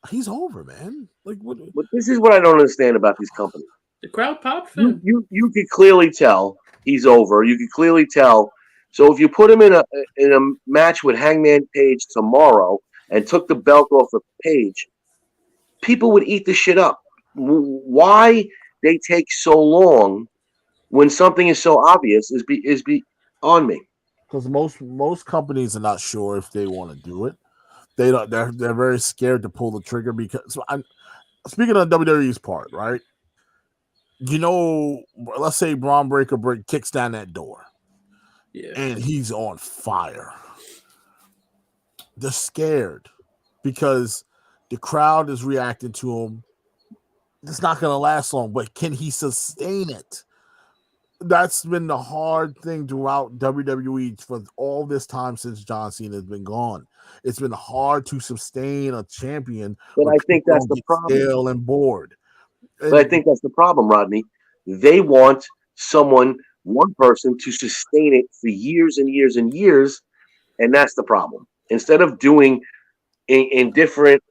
He's over, man. Like what? But this is what I don't understand about these companies. The crowd popped for him. You could clearly tell he's over. You could clearly tell. So if you put him in a match with Hangman Page tomorrow and took the belt off of Page, people would eat the shit up. Why they take so long when something is so obvious is on me. Because most companies are not sure if they want to do it. They don't. They're very scared to pull the trigger because. Speaking of WWE's part, right? Let's say Braun Breaker kicks down that door. Yeah. And he's on fire. They're scared because the crowd is reacting to him. It's not going to last long, but can he sustain it? That's been the hard thing throughout WWE for all this time since John Cena has been gone. It's been hard to sustain a champion. But I think that's the problem. Stale and bored. But I think that's the problem, Rodney. They want one person to sustain it for years and years and years, and that's the problem. Instead of doing in different,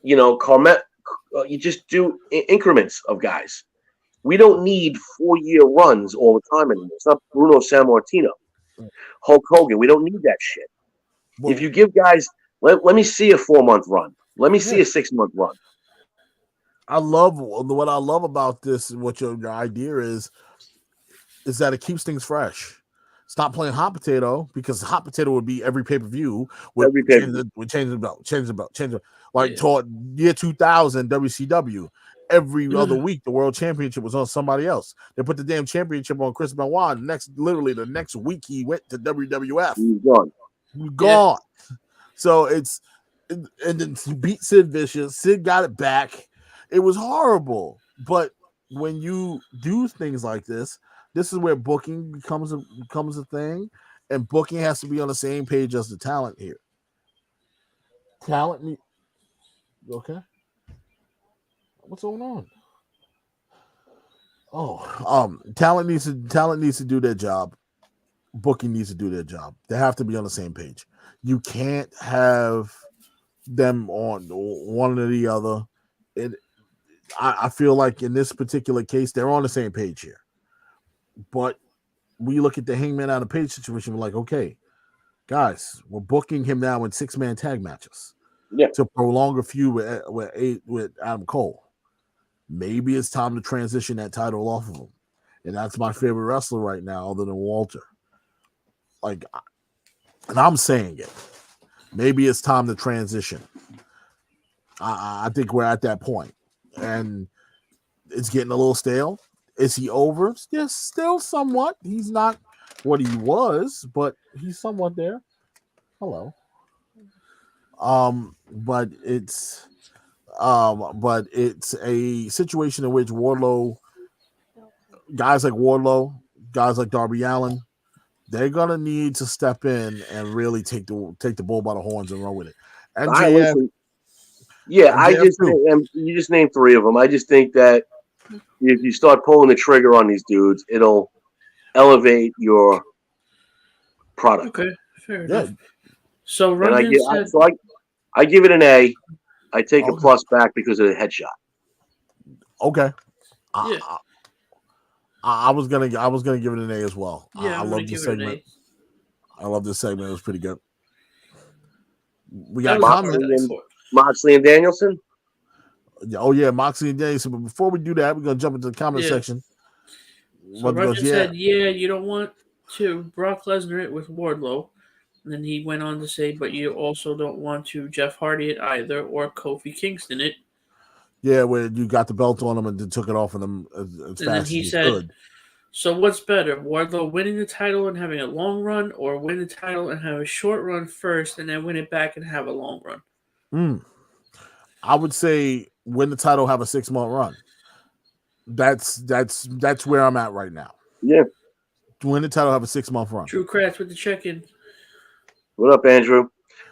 you just do increments of guys. We don't need 4-year runs all the time anymore. It's not Bruno Sammartino, Hulk Hogan. We don't need that shit. Well, if you give guys, let me see a 4-month run. Let me see a 6-month run. What I love about this, what your idea is, is that it keeps things fresh. Stop playing hot potato because hot potato would be every pay-per-view with Every pay-per-view. change the belt. Like toward year 2000 WCW. Every other week, the world championship was on somebody else. They put the damn championship on Chris Benoit. Literally the next week, he went to WWF. He's gone. Gone. Yeah. So and then he beat Sid Vicious. Sid got it back. It was horrible. But when you do things like this is where booking becomes a thing, and booking has to be on the same page as the talent here. Okay. What's going on? Talent needs to do their job. Booking needs to do their job. They have to be on the same page. You can't have them on one or the other. I feel like in this particular case, they're on the same page here. But we look at the Hangman Adam Page situation, we're like, okay, guys, we're booking him now in 6-man tag matches to prolong a feud with Adam Cole. Maybe it's time to transition that title off of him. And that's my favorite wrestler right now, other than Walter. Like, and I'm saying it. Maybe it's time to transition. I think we're at that point. And it's getting a little stale. Is he over? Yes, still somewhat. He's not what he was, but he's somewhat there. Hello. But it's a situation in which guys like Darby Allin, they're gonna need to step in and really take the bull by the horns and run with it. MJF, you just named 3 of them. I just think that if you start pulling the trigger on these dudes, it'll elevate your product. Okay, fair enough. So I give it an A. I take a plus back because of the headshot. Okay. I was gonna give it an A as well. Yeah, I love this segment. I love this segment. It was pretty good. We got Moxley and Danielson. Oh yeah, Moxley and Danielson. But before we do that, we're gonna jump into the comment section. So Roger said, you don't want to Brock Lesnar it with Wardlow. And then he went on to say, but you also don't want to Jeff Hardy it either or Kofi Kingston it. Yeah, where you got the belt on him and then took it off of them as fast as you could. So what's better, Wardlow winning the title and having a long run, or win the title and have a short run first and then win it back and have a long run? I would say win the title, have a 6-month run. That's where I'm at right now. Yeah. Win the title, have a 6-month run. Drew Kratz with the check-in. What up, Andrew?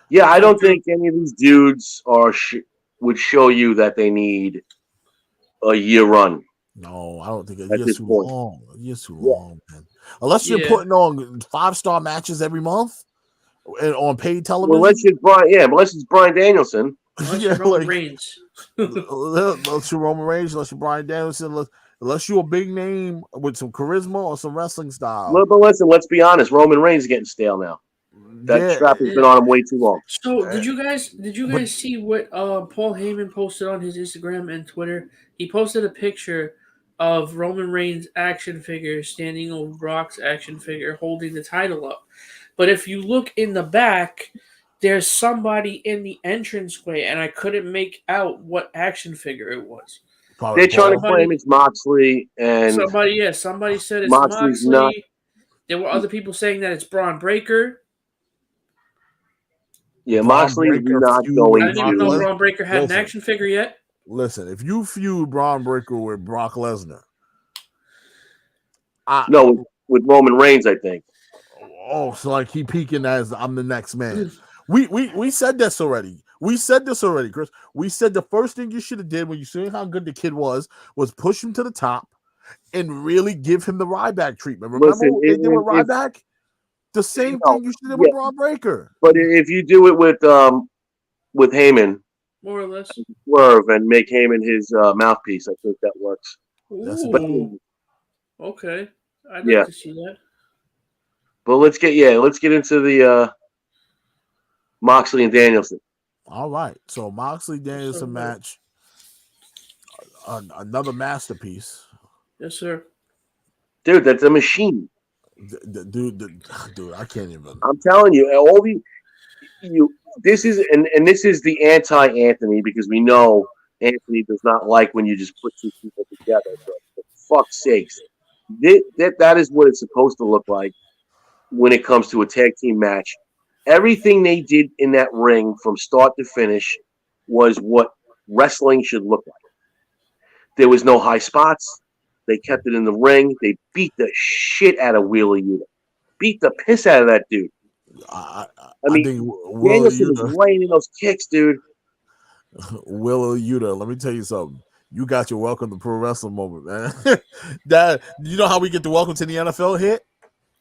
Yeah, I don't think any of these dudes would show you that they need a year run. No, I don't think a year's too long. A year's too long, man. Unless you're putting on 5-star matches every month and on paid television. Unless it's Bryan Danielson. Unless Roman Reigns. Unless you're Roman Reigns, unless you're Bryan Danielson, unless you're a big name with some charisma or some wrestling style. But listen, let's be honest. Roman Reigns is getting stale now. That strap has been on him way too long. So did you guys see what Paul Heyman posted on his Instagram and Twitter? He posted a picture of Roman Reigns' action figure standing over Brock's action figure holding the title up. But if you look in the back, there's somebody in the entranceway, and I couldn't make out what action figure it was. They're trying to claim it's Moxley, and somebody said it's Moxley. Not. There were other people saying that it's Braun Breaker. Yeah, Moxley is not going to. I didn't even know Braun Breaker had an action figure yet. Listen, if you feud Braun Breaker with Brock Lesnar, with Roman Reigns, I think. Oh, so like he peaking as I'm the next man. We said this already. We said this already, Chris. We said the first thing you should have did when you saw how good the kid was push him to the top and really give him the Ryback treatment. Remember what they did with Ryback? The same thing you should have did with Braun Breaker. But if you do it with Heyman, more or less, swerve and make Heyman his mouthpiece, I think that works. Okay, I'd like to see that. But let's get into the Moxley and Danielson. All right, so Moxley Danielson match, another masterpiece. Yes, sir. Dude, that's a machine. Dude, I can't even. I'm telling you, all the this is this is the anti-Anthony, because we know Anthony does not like when you just put two people together. But for fuck's sakes, that is what it's supposed to look like when it comes to a tag team match. Everything they did in that ring from start to finish was what wrestling should look like. There was no high spots. They kept it in the ring. They beat the shit out of Wheeler Yuta. Beat the piss out of that dude. I mean, Danielson was laying in those kicks, dude. Wheeler Yuta, let me tell you something. You got your welcome to pro wrestling moment, man. That you know how we get the welcome to the NFL hit?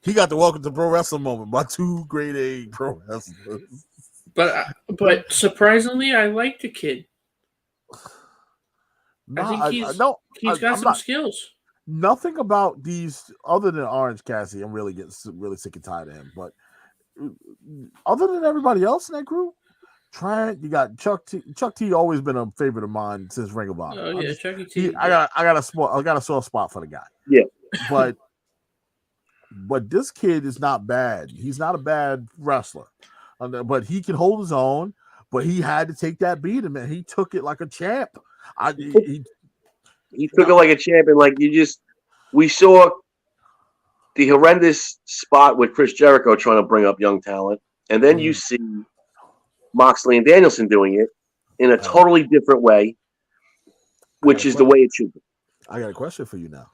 He got the welcome to pro wrestling moment by two grade A pro wrestlers. But surprisingly, I like the kid. I think he's got some skills. Nothing about these other than Orange Cassidy. I'm really sick and tired of him. But other than everybody else in that group, Trent, you got Chuck T. Chuck T. Always been a favorite of mine since Ring of Honor. Oh yeah, Chucky T. I got a soft spot for the guy. Yeah, but this kid is not bad. He's not a bad wrestler, but he can hold his own. But he had to take that beating, man. He took it like a champ. He took it like a champion. Like we saw the horrendous spot with Chris Jericho trying to bring up young talent, and then you see Moxley and Danielson doing it in a totally different way, which is the way it should be. I got a question for you now.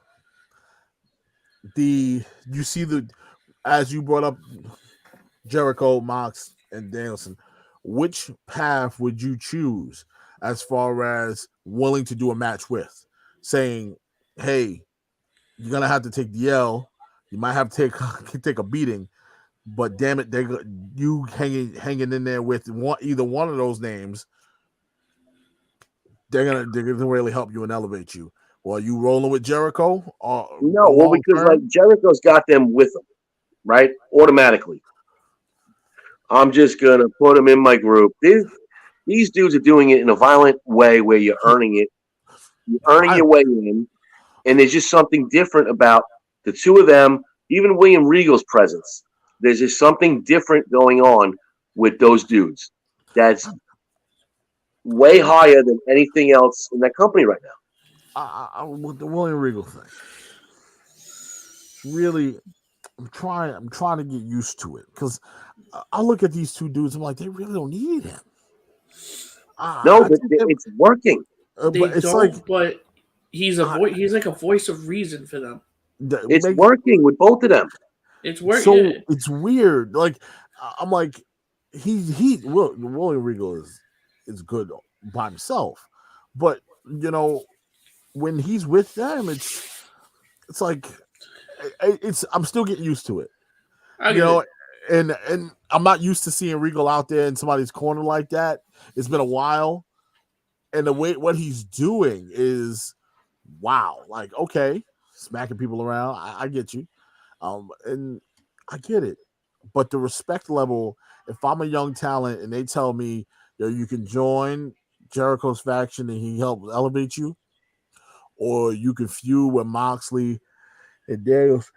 You see as you brought up Jericho, Mox, and Danielson, which path would you choose as far as willing to do a match with? Saying, hey, you're gonna have to take the L. You might have to take a beating, but damn it, you hanging in there with either one of those names. They're gonna really help you and elevate you. Well, are you rolling with Jericho? No, well, because like Jericho's got them with him, right? Automatically. I'm just gonna put them in my group. These dudes are doing it in a violent way where you're earning it. You're earning your way in, and there's just something different about the two of them. Even William Regal's presence. There's just something different going on with those dudes. That's way higher than anything else in that company right now. With the William Regal thing, really, I'm trying to get used to it because I look at these two dudes. I'm like, they really don't need him. But it's working. But he's he's like a voice of reason for them. It's working with both of them. It's working. So it's weird. Like I'm like, William Regal is good by himself, but you know, when he's with them, it's like I'm still getting used to it. And I'm not used to seeing Regal out there in somebody's corner like that. It's been a while. And the way what he's doing is wow. Like, okay, smacking people around. I get you. And I get it. But the respect level, if I'm a young talent and they tell me, yo, you can join Jericho's faction and he helps elevate you, or you can feud with Moxley and Danielson.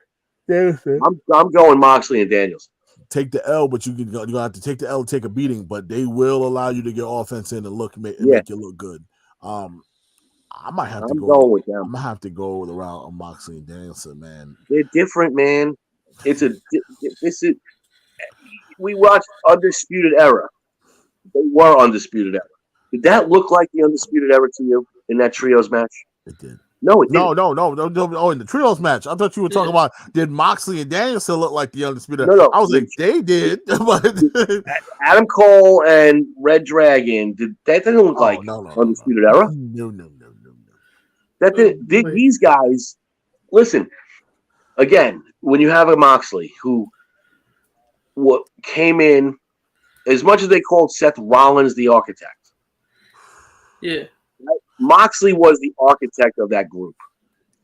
I'm going Moxley and Danielson. Take the L, but you're gonna have to take the L, take a beating, but they will allow you to get offense in and make you look good. I might have to go with them. I'm gonna have to go with the route of Moxley and Danielson, man. They're different, man. We watched Undisputed Era. They were Undisputed Era. Did that look like the Undisputed Era to you in that trios match? It did. No, it didn't. No. Oh, in the trios match, I thought you were talking about did Moxley and Danielson look like the Undisputed? No. I was like, they did. But Adam Cole and Red Dragon, that didn't look like Undisputed Era. No. These guys, listen, again, when you have a Moxley who came in, as much as they called Seth Rollins the architect. Yeah. Moxley was the architect of that group.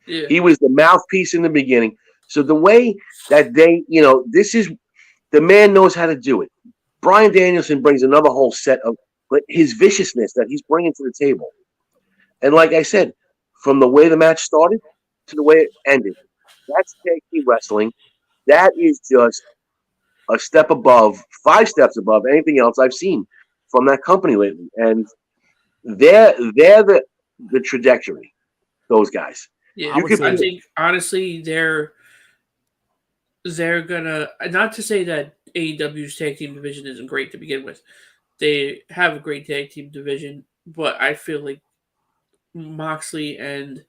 Yeah. He was the mouthpiece in the beginning. So the way that the man knows how to do it. Bryan Danielson brings another whole set of his viciousness that he's bringing to the table. And like I said, from the way the match started to the way it ended, That's tag team wrestling. That is just a step above, 5 steps above anything else I've seen from that company lately. And they're the trajectory. Those guys. Yeah, I would say I think honestly they're gonna, not to say that AEW's tag team division isn't great to begin with. They have a great tag team division, but I feel like Moxley and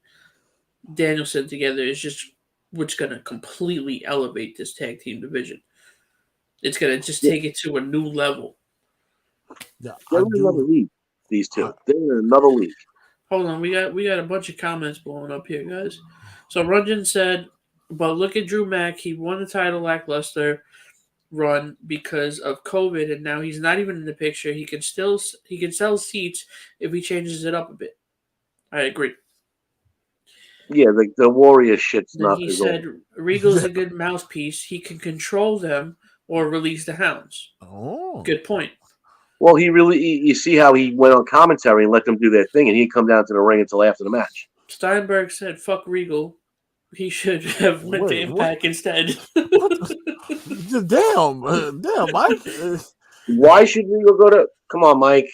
Danielson together is just what's gonna completely elevate this tag team division. It's gonna just take it to a new level. yeah, They're I in another do. league. These two. They're in another league. Hold on, we got a bunch of comments blowing up here, guys. So Runjan said, "But look at Drew Mack. He won the title lackluster run because of COVID, and now he's not even in the picture. He can sell seats if he changes it up a bit." I agree. Yeah, the Warrior shit's Then not he as said, old. "Regal's a good mouthpiece. He can control them or release the hounds." Oh, Good point. Well, you see how he went on commentary and let them do their thing, and he didn't come down to the ring until after the match. Steinberg said, "Fuck Regal. He should have went to wait, what? Impact instead." Damn, Mike. Why should Regal go to? Come on, Mike.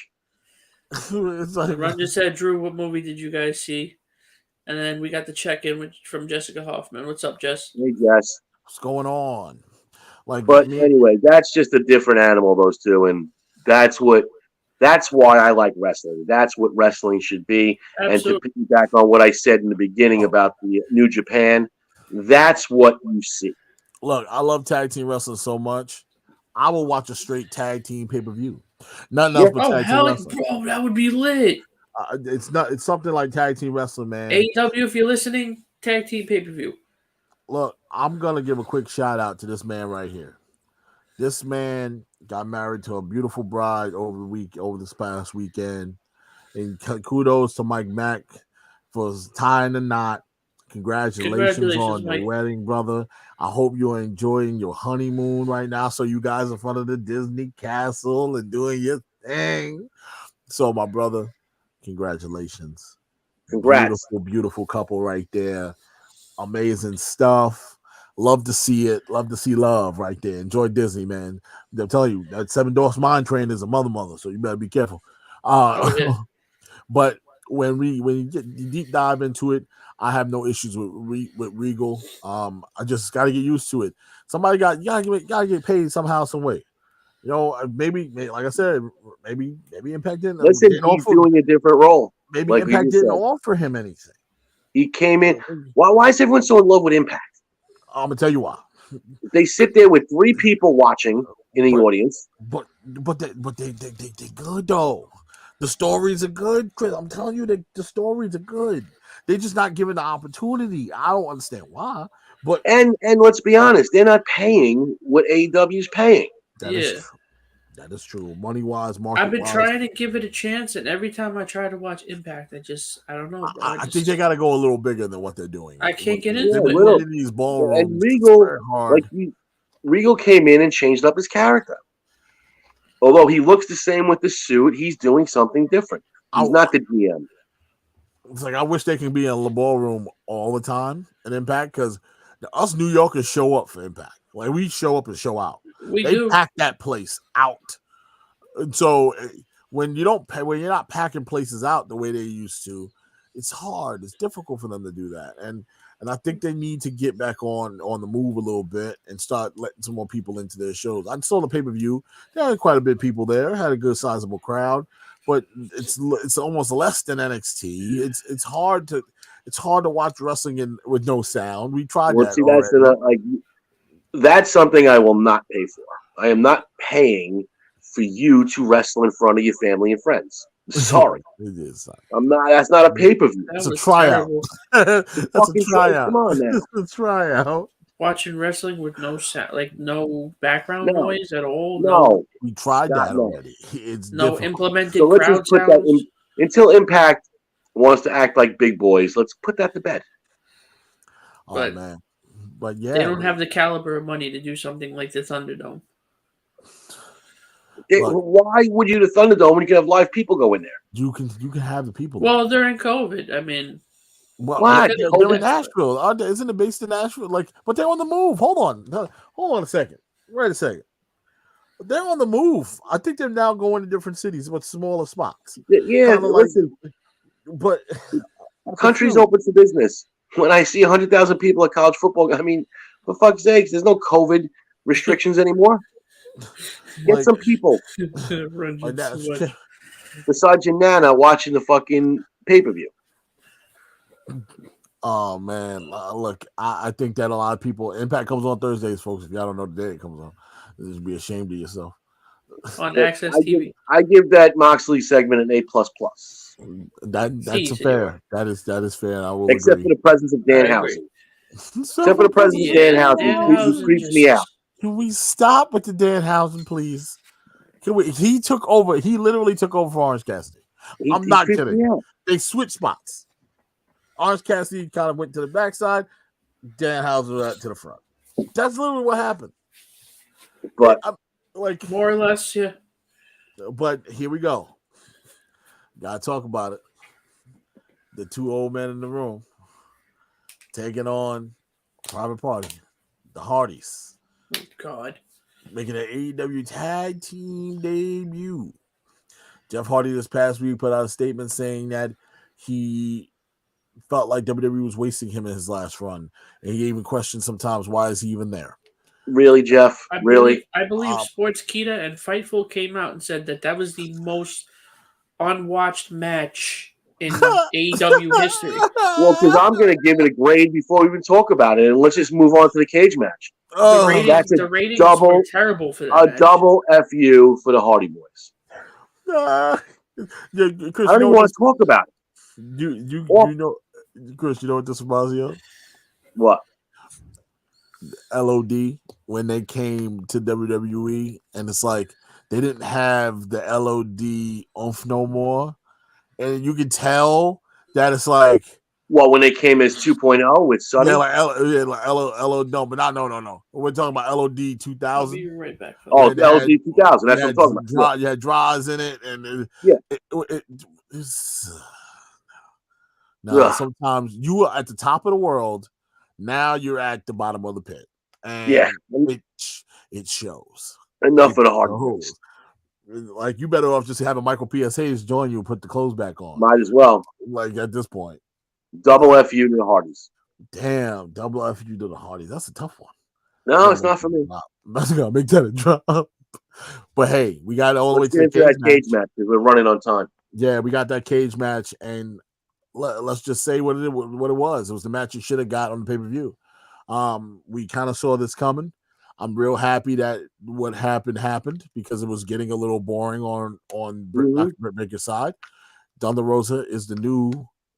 It's like, Ron just said, "Drew, what movie did you guys see?" And then we got the check-in from Jessica Hoffman. What's up, Jess? Hey, Jess. what's going on? Like, But anyway, that's just a different animal, those two, and that's why I like wrestling. That's what wrestling should be. Absolutely. And to piggyback on what I said in the beginning about the New Japan, that's what you see. Look, I love tag team wrestling so much. I will watch a straight tag team pay-per-view. Nothing else but tag team hell, wrestling. bro, that would be lit. It's something like tag team wrestling, man. AEW, if you're listening, tag team pay-per-view. Look, I'm gonna give a quick shout out to this man right here. This man got married to a beautiful bride over this past weekend, and kudos to Mike Mack for tying the knot. Congratulations on Mike. your wedding, brother. I hope you're enjoying your honeymoon right now. So you guys in front of the Disney castle and doing your thing. So my brother, congratulations. Congrats. Beautiful, beautiful couple right there. Amazing stuff. Love to see it. Love to see love right there. Enjoy Disney, man. They'll tell you that Seven Dwarfs Mine Train is a mother, so you better be careful. Yeah. But when you get deep dive into it, I have no issues with Regal. I just got to get used to it. Somebody gotta get paid somehow, some way. You know, maybe like I said, maybe Impact didn't. Listen, he's doing a different role. Maybe like Impact didn't offer him anything. He came in. Why is everyone so in love with Impact? I'm gonna tell you why. They sit there with 3 people watching in the audience. But they good though. The stories are good, Chris. I'm telling you, the stories are good. They're just not given the opportunity. I don't understand why. But and let's be honest, they're not paying what AEW's paying. That is true. Money wise, market. I've been trying to give it a chance, and every time I try to watch Impact, I don't know. Bro. I think they got to go a little bigger than what they're doing. I can't get into it. These ballrooms. And Regal, Regal came in and changed up his character. Although he looks the same with the suit, he's doing something different. He's not the GM. It's like I wish they can be in the ballroom all the time in Impact, because us New Yorkers show up for Impact. Like we show up and show out. They pack that place out. And so when you're not packing places out the way they used to, it's hard. It's difficult for them to do that. And I think they need to get back on the move a little bit and start letting some more people into their shows. I saw the pay-per-view. There had quite a bit of people there. Had a good sizable crowd, but it's almost less than NXT. It's hard to watch wrestling with no sound. We tried that. See, that's something I will not pay for. I am not paying for you to wrestle in front of your family and friends. Sorry. It is. I'm not. That's not a pay-per-view. It's a tryout. That's a tryout. Come on now. It's a tryout. Watching wrestling with no sound, like no background noise at all. No. We tried that already. It's no difficult. implemented so let's crowd just put sounds. that until Impact wants to act like big boys. Let's put that to bed. Oh man. But yeah, they don't have the caliber of money to do something like the Thunderdome. Why would you the Thunderdome when you can have live people go in there? You can have the people. Well, during COVID, I mean, Well, What? they're in Nashville. Isn't it based in Nashville? But they're on the move. Hold on a second. Wait a second. They're on the move. I think they're now going to different cities with smaller spots. Yeah, listen. But country's open for business. When I see 100,000 people at college football, I mean, for fuck's sakes, there's no COVID restrictions anymore. Get some people. Besides your nana watching the fucking pay-per-view. Oh man, look, I think that a lot of people. Impact comes on Thursdays, folks. If y'all don't know the day it comes on, just be ashamed of yourself. On Access TV, I give that Moxley segment an A++. That's fair. That is fair. I will except agree. for the presence of Dan Housen. Except for the presence of Dan Housen, who creeps me out. Can we stop with the Dan Housen, please? He took over. He literally took over for Orange Cassidy. I'm not kidding. They switched spots. Orange Cassidy kind of went to the backside. Dan Housen went to the front. That's literally what happened. But more or less, yeah. But here we go. Gotta talk about it. The two old men in the room taking on Private Party, the Hardys. Oh, God. Making an AEW tag team debut. Jeff Hardy this past week put out a statement saying that he felt like WWE was wasting him in his last run. And he even questioned sometimes, why is he even there? Really, Jeff? I believe Sportskeeda and Fightful came out and said that was the most unwatched match in AEW history. Well, because I'm going to give it a grade before we even talk about it, and let's just move on to the cage match. The ratings were terrible for that match. Double FU for the Hardy Boys. Chris, I don't even want to talk about it. You know, Chris, you know what this reminds me of? What? LOD when they came to WWE, and it's like they didn't have the LOD oomph no more, and you can tell that it's like. Well, when they came as 2.0 with Sonny? Yeah, like LOD, no, but no. We're talking about LOD 2000. I'll be right back. Oh, LOD 2000. That's what I'm talking about. You had draws in it, and sometimes you are at the top of the world. Now you're at the bottom of the pit. And it shows. Enough of the hard boys. Like, you better off just having Michael P.S. Hayes join you and put the clothes back on. Might as well. Like, at this point. Double FU to the Hardys. Damn, double FU to the Hardys. That's a tough one. No, it's not for me. That's going to make that a drop. But hey, we got all the way to the cage match because we're running on time. Yeah, we got that cage match, and let's just say what it was. It was the match you should have got on the pay-per-view. We kind of saw this coming. I'm real happy that what happened because it was getting a little boring on Dr. Britt Baker's side. Thunder Rosa is the new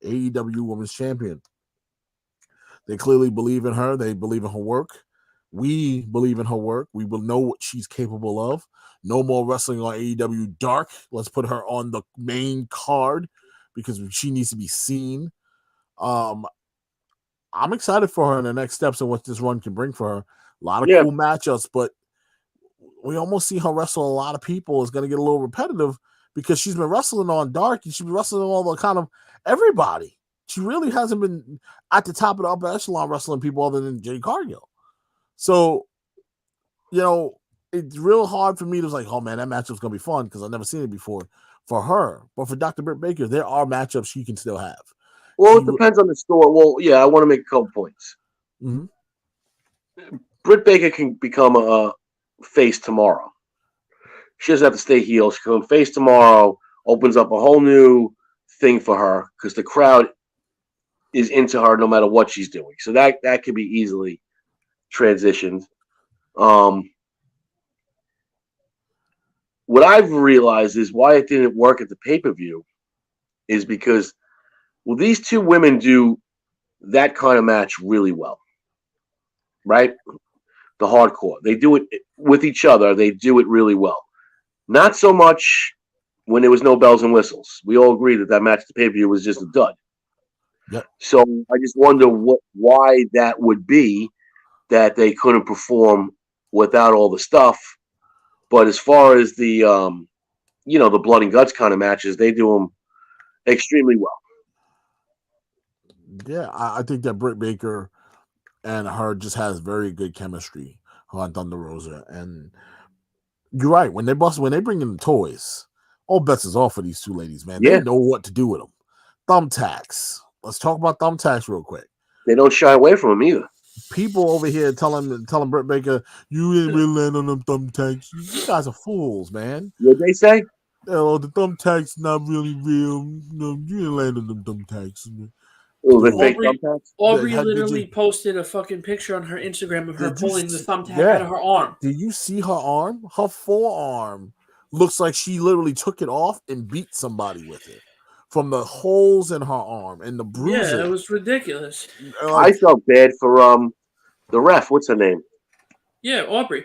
AEW Women's Champion. They clearly believe in her. They believe in her work. We believe in her work. We will know what she's capable of. No more wrestling on AEW Dark. Let's put her on the main card because she needs to be seen. I'm excited for her in the next steps and what this run can bring for her. A lot of cool matchups, but we almost see her wrestle a lot of people. It's going to get a little repetitive because she's been wrestling on Dark and she's been wrestling all the kind of everybody. She really hasn't been at the top of the upper echelon wrestling people other than Jade Cargill. So, it's real hard for me to like, oh man, that matchup's going to be fun because I've never seen it before for her. But for Dr. Britt Baker, there are matchups she can still have. Well, it depends on the store. Well, yeah, I want to make a couple points. Mm-hmm. Britt Baker can become a face tomorrow. She doesn't have to stay heel. She can become face tomorrow, opens up a whole new thing for her because the crowd is into her no matter what she's doing. So that could be easily transitioned. What I've realized is why it didn't work at the pay-per-view is because, well, these two women do that kind of match really well, right? The hardcore. They do it with each other. They do it really well. Not so much when there was no bells and whistles. We all agree that match at the pay-per-view was just a dud. Yep. So I just wonder why that would be that they couldn't perform without all the stuff. But as far as the, the blood and guts kind of matches, they do them extremely well. Yeah, I think that Britt Baker and her just has very good chemistry on Thunder Rosa. And you're right. When they bring in the toys, all bets is off for these two ladies, man. Yeah. They know what to do with them. Thumbtacks. Let's talk about thumbtacks real quick. They don't shy away from them either. People over here telling Britt Baker, you ain't really land on them thumbtacks. You guys are fools, man. What they say? Oh, the thumbtacks not really real. No, you ain't land on them thumbtacks. Oh, they fake thumbtacks? Aubrey literally posted a fucking picture on her Instagram of her pulling the thumbtack out of her arm. Did you see her arm? Her forearm looks like she literally took it off and beat somebody with it. From the holes in her arm and the bruises. Yeah, it was ridiculous. I felt bad for the ref. What's her name? Yeah, Aubrey.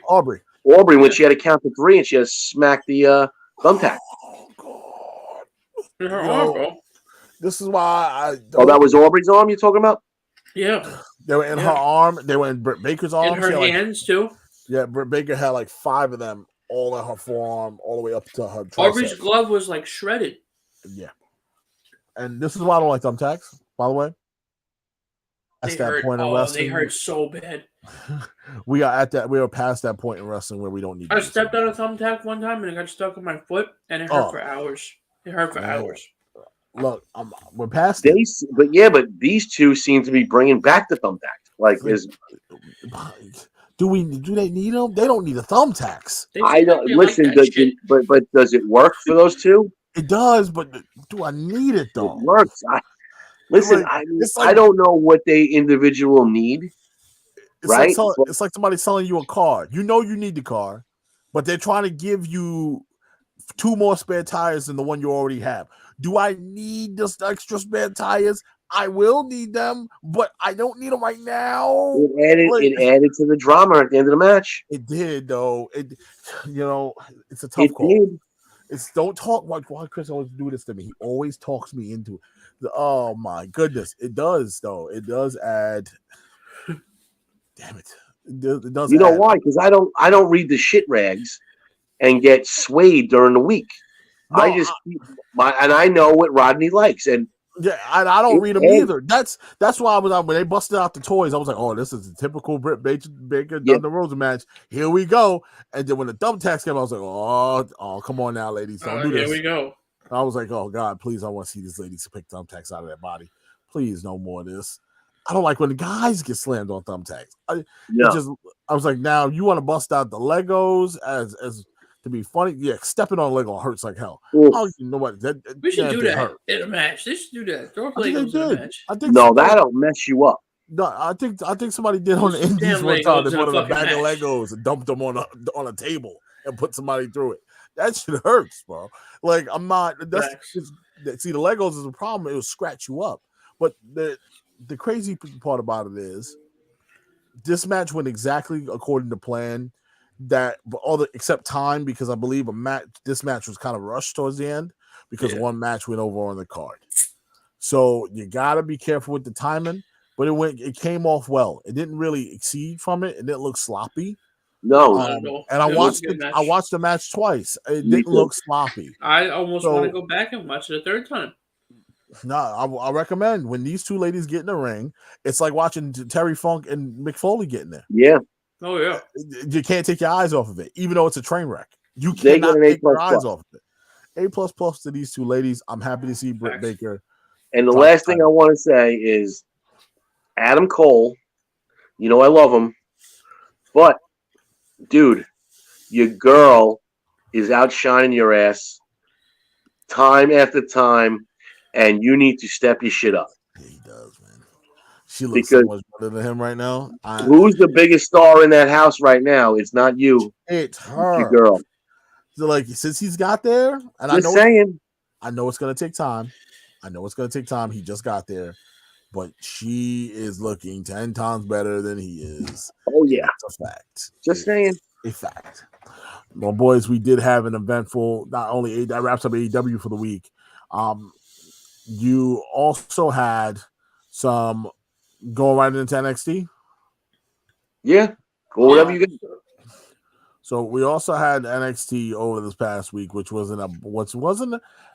When she had to count to 3 and she had to smack the thumbtack. Oh, God. In her arm, bro. This is why that was Aubrey's arm you're talking about? Yeah. They were in her arm. They were in Britt Baker's arm. In her hands, too. Yeah, Britt Baker had like 5 of them all in her forearm, all the way up to her tricep. Aubrey's glove was like shredded. Yeah. And this is why I don't like thumbtacks, by the way. That's that point in wrestling. They hurt so bad. We were past that point in wrestling where we don't need. I stepped on a thumbtack one time and it got stuck in my foot, and it hurt for hours. It hurt for hours. Look, we're past it. But these two seem to be bringing back the thumbtack. Do they need them? They don't need the thumbtacks. I don't listen. But does it work for those two? It does, but do I need it though? It works. I don't know what they individual need. Right? It's like somebody selling you a car. You know you need the car, but they're trying to give you 2 more spare tires than the one you already have. Do I need just extra spare tires? I will need them, but I don't need them right now. It added to the drama at the end of the match. It did, though. It's a tough call. Don't talk. Why Chris always do this to me? He always talks me into it. Oh my goodness, it does though. It does add. Damn it! It does. You know why? Because I don't read the shit rags and get swayed during the week. No, and I know what Rodney likes, and yeah, I don't read them either. That's why I was when they busted out the toys. I was like, oh, this is a typical Britt Baker Thunder Rosa match. Here we go. And then when the thumbtacks came, I was like, oh, come on now, ladies, don't do this. Here we go. I was like, oh God, please, I want to see these ladies pick thumbtacks out of their body. Please, no more of this. I don't like when the guys get slammed on thumbtacks. I was like, now you want to bust out the Legos as to be funny? Yeah, stepping on a Lego hurts like hell. Oh, you know what? We should do that in a match. They should do that. Throw Legos in a match. That'll mess you up. No, I think somebody did on the Indies one time. They put a bag of Legos and dumped them on a table and put somebody through it. That shit hurts, bro. Like I'm not. See, the Legos is a problem. It will scratch you up. But the crazy part about it is, this match went exactly according to plan. Except time, because I believe this match was kind of rushed towards the end because one match went over on the card. So you gotta be careful with the timing. But it came off well. It didn't really exceed from it. It didn't look sloppy. No. And I watched the match twice. It didn't look sloppy. I almost want to go back and watch it a third time. No, I recommend when these two ladies get in the ring, it's like watching Terry Funk and Mick Foley get in there. Yeah. Oh yeah. You can't take your eyes off of it, even though it's a train wreck. You cannot take your eyes off of it. A++ to these two ladies. I'm happy to see Britt Baker. And the last thing I want to say is Adam Cole. You know I love him, but dude, your girl is outshining your ass time after time, and you need to step your shit up. Yeah, he does, man. She looks so much better than him right now. Who's the biggest star in that house right now? It's not you. It's her. It's your girl. So, like, since he's got there, and I know it's gonna take time. He just got there, but she is looking 10 times better than he is. Oh yeah, it's a fact. Just saying, a fact. Well, boys, we did have an eventful. Not only that wraps up AEW for the week. You also had some going right into NXT. Yeah, or whatever you get. So we also had NXT over this past week, which wasn't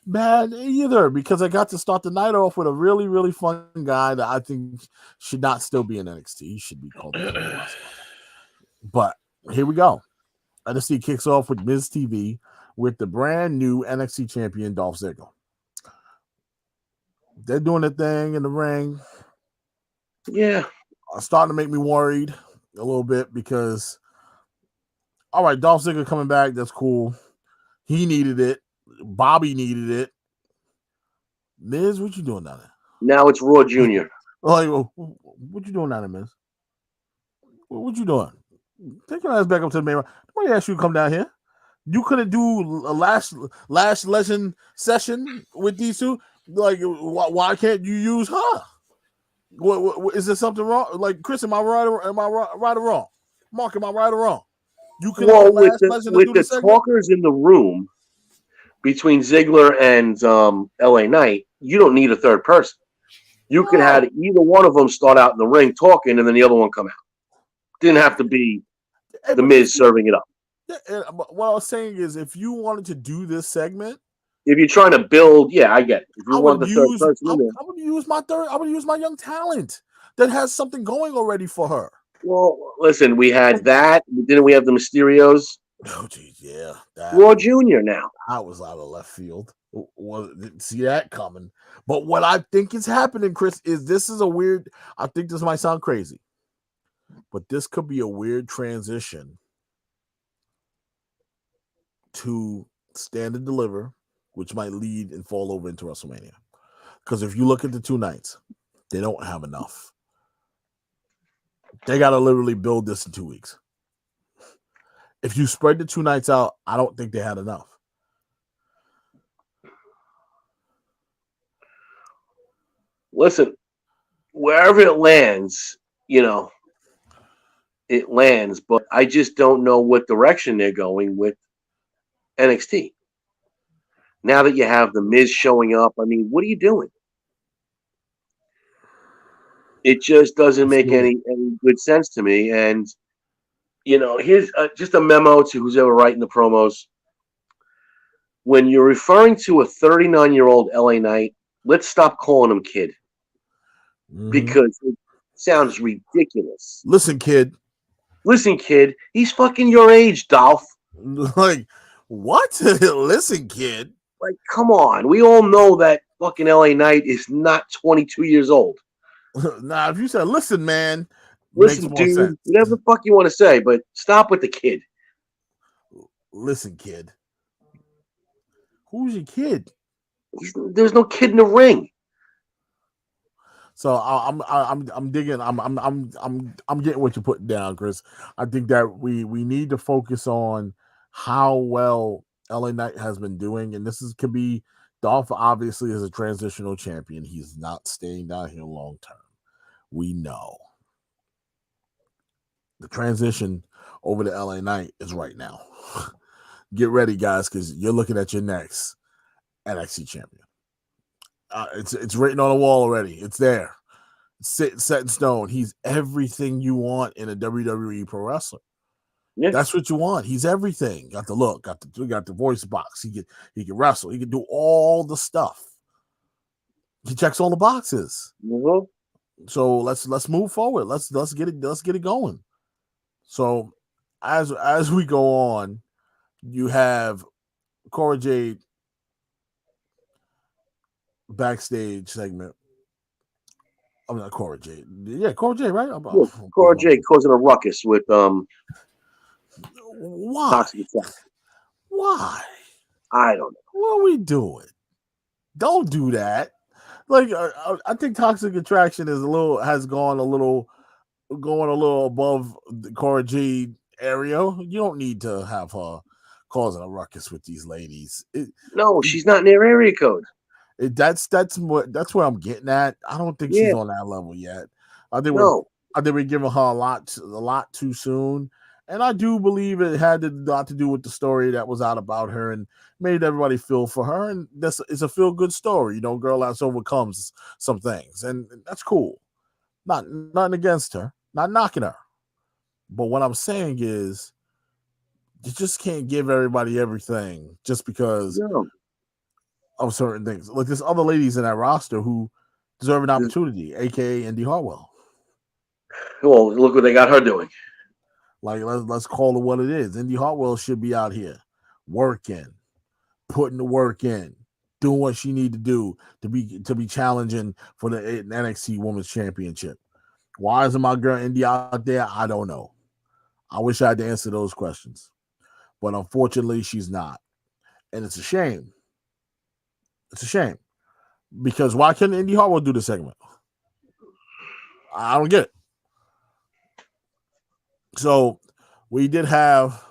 bad either, because I got to start the night off with a really, really fun guy that I think should not still be in NXT. He should be called a pro wrestler. But here we go. NXT kicks off with Miz TV with the brand new NXT champion Dolph Ziggler. They're doing their thing in the ring. Yeah. Starting to make me worried a little bit because, all right, Dolph Ziggler coming back, that's cool. He needed it. Bobby needed it. Miz, what you doing down there? Now it's Raw Jr. Like, what you doing down there, Miz? What you doing? Take your ass back up to the main room. Nobody asked you to come down here. You couldn't do a last legend session with these two. Like, why can't you use her? What is there something wrong? Like, Chris, am I right or wrong? Mark, am I right or wrong? You could with the talkers in the room between Ziggler and LA Knight, you don't need a third person. You could have either one of them start out in the ring talking, and then the other one come out. Didn't have to be the Miz serving it up. Yeah, what I was saying is, if you wanted to do this segment, if you're trying to build, I get it. If you want the third person in there, I'm going to use my young talent that has something going already for her. Well, listen, we had that. Didn't we have the Mysterios? Oh, geez, yeah. Raw Jr. now. I was out of left field. Didn't see that coming. But what I think is happening, Chris, is this is a weird. I think this might sound crazy, but this could be a weird transition to Stand and Deliver, which might lead and fall over into WrestleMania. Because if you look at the two nights, they don't have enough. They got to literally build this in 2 weeks. If you spread the two nights out, I don't think they had enough. Listen, wherever it lands, it lands. But I just don't know what direction they're going with NXT. Now that you have the Miz showing up, I mean, what are you doing? It just doesn't make any good sense to me. And, here's just a memo to who's ever writing the promos. When you're referring to a 39-year-old LA Knight, let's stop calling him kid. Mm-hmm. Because it sounds ridiculous. Listen, kid. He's fucking your age, Dolph. Like, what? Listen, kid. Like, come on. We all know that fucking LA Knight is not 22 years old. Nah, if you said, listen, man. Listen, dude. Sense. Whatever the fuck you want to say, but stop with the kid. Listen, kid. Who's your kid? There's no kid in the ring. So I'm digging. I'm getting what you're putting down, Chris. I think that we need to focus on how well LA Knight has been doing, and could be Dolph. Obviously, is a transitional champion. He's not staying down here long term. We know the transition over to LA Knight is right now. Get ready, guys, because you're looking at your next NXT champion. It's written on the wall already. It's there. It's set in stone. He's everything you want in a WWE pro wrestler. Yeah. That's what you want. He's everything. Got the look. Got the voice box. He can wrestle. He can do all the stuff. He checks all the boxes. Mm-hmm. So let's move forward. Let's get it going. So as we go on, you have Cora Jade backstage segment. I'm not Cora Jade. Yeah, Cora Jade, right? Yeah, Cora Jade causing a ruckus with why? Toxic Attack. Why? I don't know. What are we doing? Don't do that. Like I think Toxic Attraction has gone a little above the Cora Jade area. You don't need to have her causing a ruckus with these ladies. She's not in their area code. That's where I'm getting at. I don't think she's on that level yet. I think we're giving her a lot too soon, and I do believe it had a lot to do with the story that was out about her and made everybody feel for her. And it's a feel good story, girl that's overcomes some things, and that's cool. Nothing against her, not knocking her, but what I'm saying is you just can't give everybody everything just because No. of certain things. Like there's other ladies in that roster who deserve an opportunity, aka Indy Hartwell. Well, look what they got her doing. Like let's call it what it is. Indy Hartwell should be out here working, putting the work in, doing what she need to do to be challenging for the NXT Women's Championship. Why isn't my girl Indy out there? I don't know. I wish I had to answer those questions, but unfortunately, she's not, and it's a shame. It's a shame because why couldn't Indy Hartwell do the segment? I don't get it. So we did have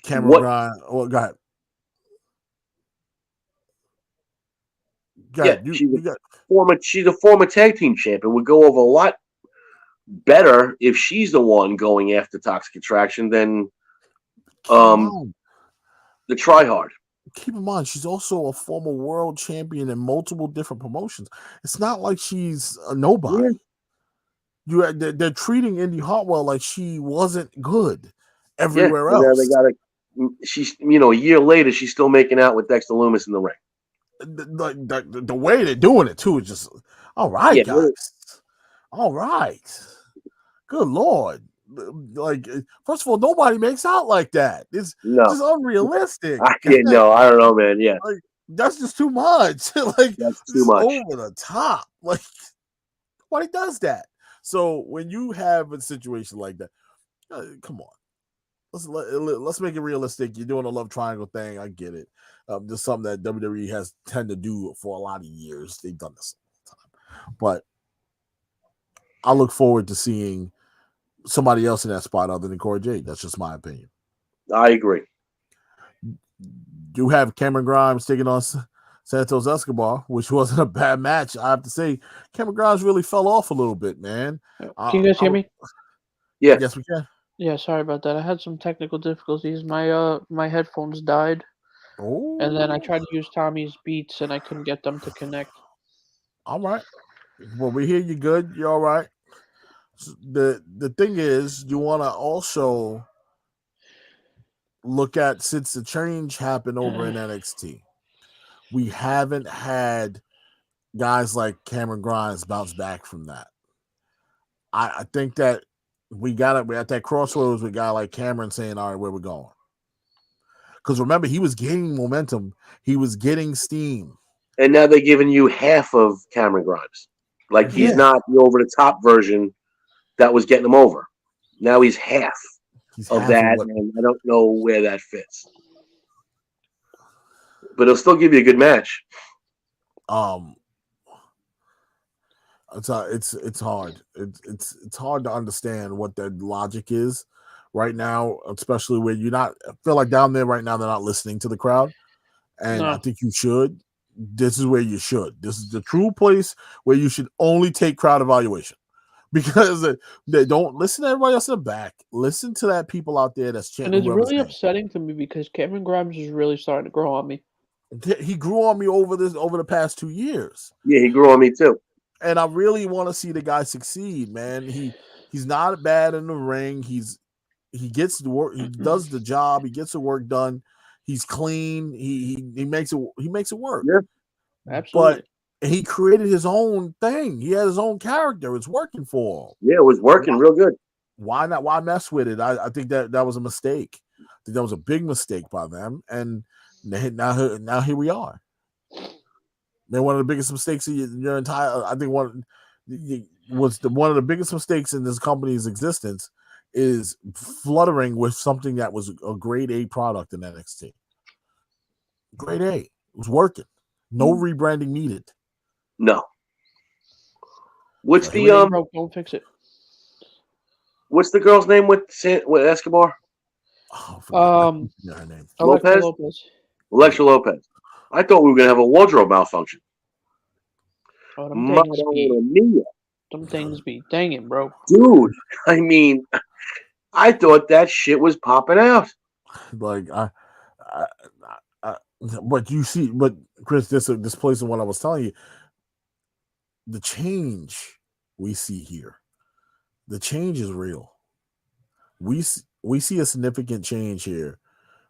Cameron Grimes. Oh, go ahead. She's a former tag team champion. Would go over a lot better if she's the one going after Toxic Attraction than the Tryhard. Keep in mind, she's also a former world champion in multiple different promotions. It's not like she's a nobody. Yeah. They're treating Indy Hartwell like she wasn't good everywhere else. She's a year later, she's still making out with Dexter Lumis in the ring. The way they're doing it too is just all right, guys. All right, good Lord. Like, first of all, nobody makes out like that. It's just unrealistic. I don't know, man. Yeah, like that's just too much. Like that's too much over the top. Like nobody does that. So when you have a situation like that, come on, let's make it realistic. You're doing a love triangle thing. I get it. Just something that WWE has tended to do for a lot of years. They've done this all the time, but I look forward to seeing somebody else in that spot other than Cora Jade. That's just my opinion. I agree. You have Cameron Grimes taking on Santos Escobar, which wasn't a bad match. I have to say, Cameron Grimes really fell off a little bit, man. Can you guys hear me? Yeah. Yes, we can. Yeah, sorry about that. I had some technical difficulties. My headphones died. Oh. And then I tried to use Tommy's Beats, and I couldn't get them to connect. All right. Well, we hear you good. You're all right. The thing is, you want to also look at, since the change happened over in NXT, we haven't had guys like Cameron Grimes bounce back from that. I think that we're at that crossroads with a guy like Cameron saying, all right, where we're going. Because remember, he was gaining momentum. He was getting steam. And now they're giving you half of Cameron Grimes. Like, he's not the over-the-top version that was getting him over. Now he's half of that, and I don't know where that fits. But it'll still give you a good match. It's hard. It's hard to understand what the logic is right now, especially where I feel like down there right now they're not listening to the crowd, and I think you should. This is where you should. This is the true place where you should only take crowd evaluation, because they don't listen to everybody else in the back. Listen to that people out there that's chanting. And it's really upsetting to me because Cameron Grimes is really starting to grow on me. He grew on me over the past 2 years. Yeah, he grew on me too. And I really want to see the guy succeed, man. He's not bad in the ring. He gets the work. He does the job. He gets the work done. He's clean. He makes it work. Yeah, absolutely. But he created his own thing. He had his own character. It's working for him. Yeah, it was working real good. Why not? Why mess with it? I think that was a mistake. I think that was a big mistake by them. And now here we are. Man, one of the biggest mistakes in your entire, I think one of the biggest mistakes in this company's existence is fluttering with something that was a grade A product in NXT. Grade A. It was working. No rebranding needed. No. What's don't fix it. What's the girl's name with Escobar? Her name. Lopez. Alexa Lopez. I thought we were gonna have a wardrobe malfunction. Oh, them things be dangin', bro. Dude, I mean, I thought that shit was popping out. Like but you see, but Chris, this plays on what I was telling you. The change we see here, the change is real. we see a significant change here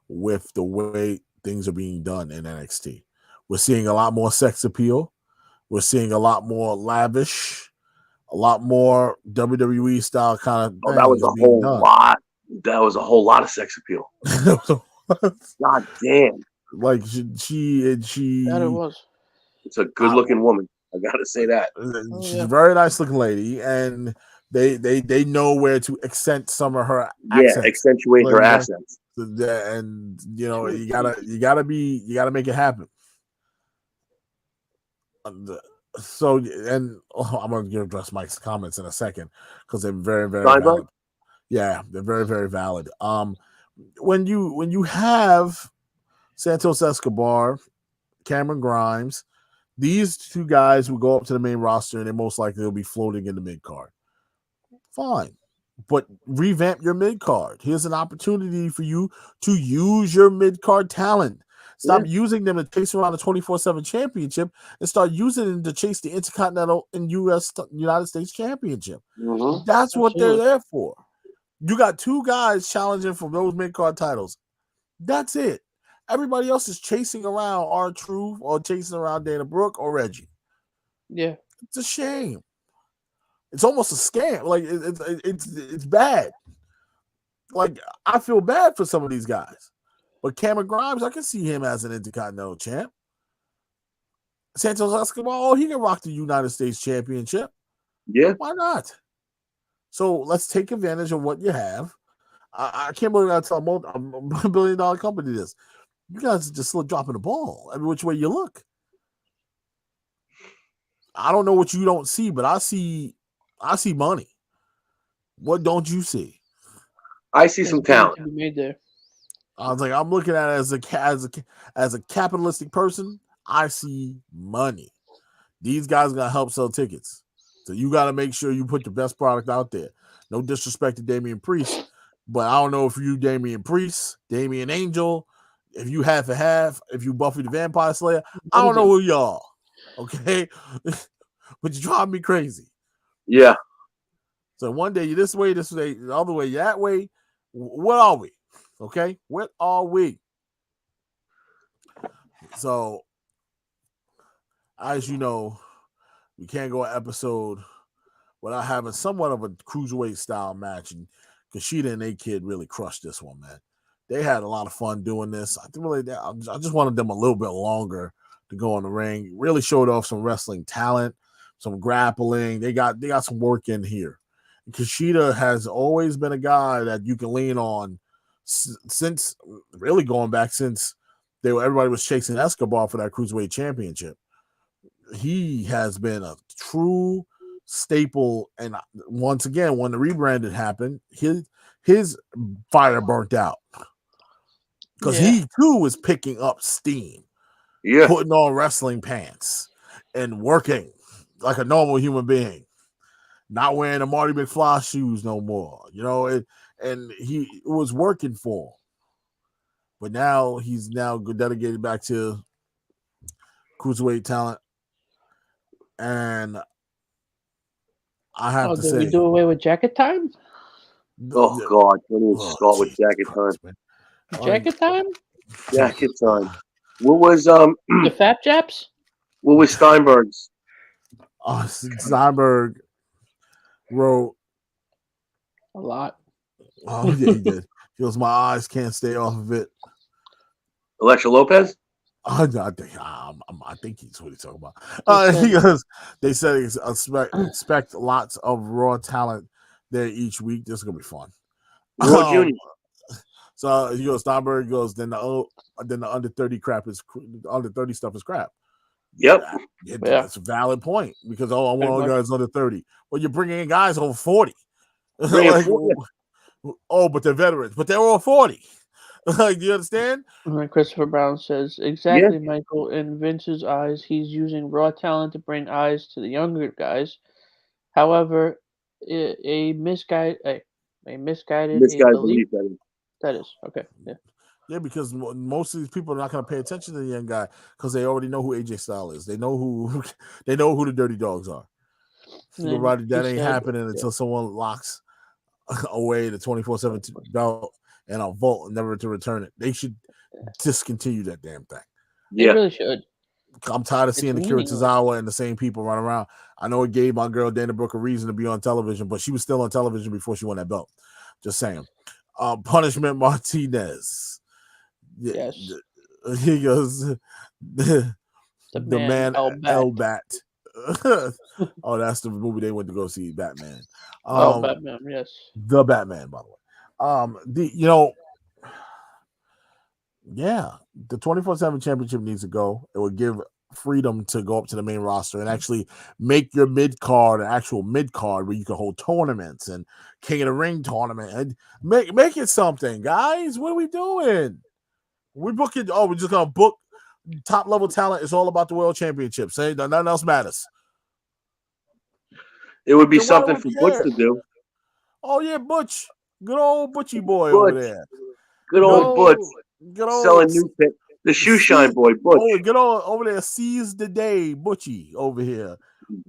with the way things are being done in NXT. We're seeing a lot more sex appeal. We're seeing a lot more lavish, a lot more WWE style kind of Oh, things that was a being whole done. lot. That was a whole lot of sex appeal. God damn. Like she That it was. It's a good looking woman. I gotta say that. She's a very nice looking lady, and they know where to accent some of her accents. Accentuate her accents. And you gotta make it happen. So, and I'm gonna address Mike's comments in a second because they're very, very valid. Yeah, they're very, very valid. When you have Santos Escobar, Cameron Grimes, these two guys will go up to the main roster and they most likely will be floating in the mid card. Fine, but revamp your mid card. Here's an opportunity for you to use your mid card talent. Stop using them to chase around the 24/7 championship and start using them to chase the Intercontinental and United States Championship. Mm-hmm. That's what they're there for. You got two guys challenging for those mid-card titles. That's it. Everybody else is chasing around R-Truth or chasing around Dana Brooke or Reggie. Yeah. It's a shame. It's almost a scam. Like it's bad. Like I feel bad for some of these guys. But Cameron Grimes, I can see him as an Intercontinental champ. Santos Escobar, he can rock the United States Championship. Yeah. Why not? So let's take advantage of what you have. I can't believe I tell a $1 billion company this. You guys are just still dropping the ball every which way you look. I don't know what you don't see, but I see money. What don't you see? I see some talent to be made there. I was like, I'm looking at it as a capitalistic person. I see money. These guys are gonna help sell tickets, so you got to make sure you put the best product out there. No disrespect to Damian Priest, but I don't know if you Damian Priest, Damian Angel, if you half and half, if you Buffy the Vampire Slayer. I don't know who y'all. Okay, but you drive me crazy. Yeah. So one day you're this way, the other way, that way. What are we? Okay, what are we? So, as you know, we can't go an episode without having somewhat of a cruiserweight style match, and Kushida and A-Kid really crushed this one, man. They had a lot of fun doing this. I just wanted them a little bit longer to go in the ring. Really showed off some wrestling talent, some grappling. They got some work in here. And Kushida has always been a guy that you can lean on since really going back since everybody was chasing Escobar for that Cruiserweight Championship. He has been a true staple, and once again, when the rebranded happened, his fire burnt out because he too was picking up steam, putting on wrestling pants and working like a normal human being, not wearing the Marty McFly shoes no more, and he was working for him. But now he's dedicated back to cruiserweight talent, and I have to say, did we do away with jacket time? Oh God! Don't even start with jacket time. Jacket time. Jacket time. What was the Fat Japs? What was Steinberg's? Steinberg wrote a lot. Oh yeah, he did. He goes, my eyes can't stay off of it. Electra Lopez? I think he's what he's talking about. He goes, they said expect lots of raw talent there each week. This is gonna be fun. Raw Junior. So he goes, Steinberg goes, then the under 30 under 30 stuff is crap. Yep. That's a valid point because I want all guys under 30. Well, you're bringing in guys over 40. But they're veterans, but they're all 40. Like, do you understand? And Christopher Brown says, exactly, Michael. In Vince's eyes, he's using raw talent to bring eyes to the younger guys. However, a misguided belief. That is okay. Yeah. Yeah, because most of these people are not going to pay attention to the young guy because they already know who AJ Styles is. They know who the Dirty Dogs are. So that ain't happening until someone locks away the 24/7 belt and a vault, never to return it. They should discontinue that damn thing. They really should. I'm tired of It's seeing the Kira meaningless. Tozawa and the same people run around. I know it gave my girl Dana Brooke a reason to be on television, but she was still on television before she won that belt. Just saying. Punishment Martinez. Yes. He goes, the man Elbat. Oh, that's the movie they went to go see, Batman. Batman, yes. The Batman, by the way. The 24/7 championship needs to go. It would give freedom to go up to the main roster and actually make your mid card an actual mid card where you can hold tournaments and King of the Ring tournament and make it something, guys. What are we doing? We're booking. Oh, we're just gonna book top level talent. It's all about the world championships. Hey, nothing else matters. It would be something for Butch to do. Oh yeah, Butch, good old Butchie boy over there. Good old Butch. Selling new pit. The shoe shine boy, Butch. Oh, get on over there. Seize the day, Butchie over here.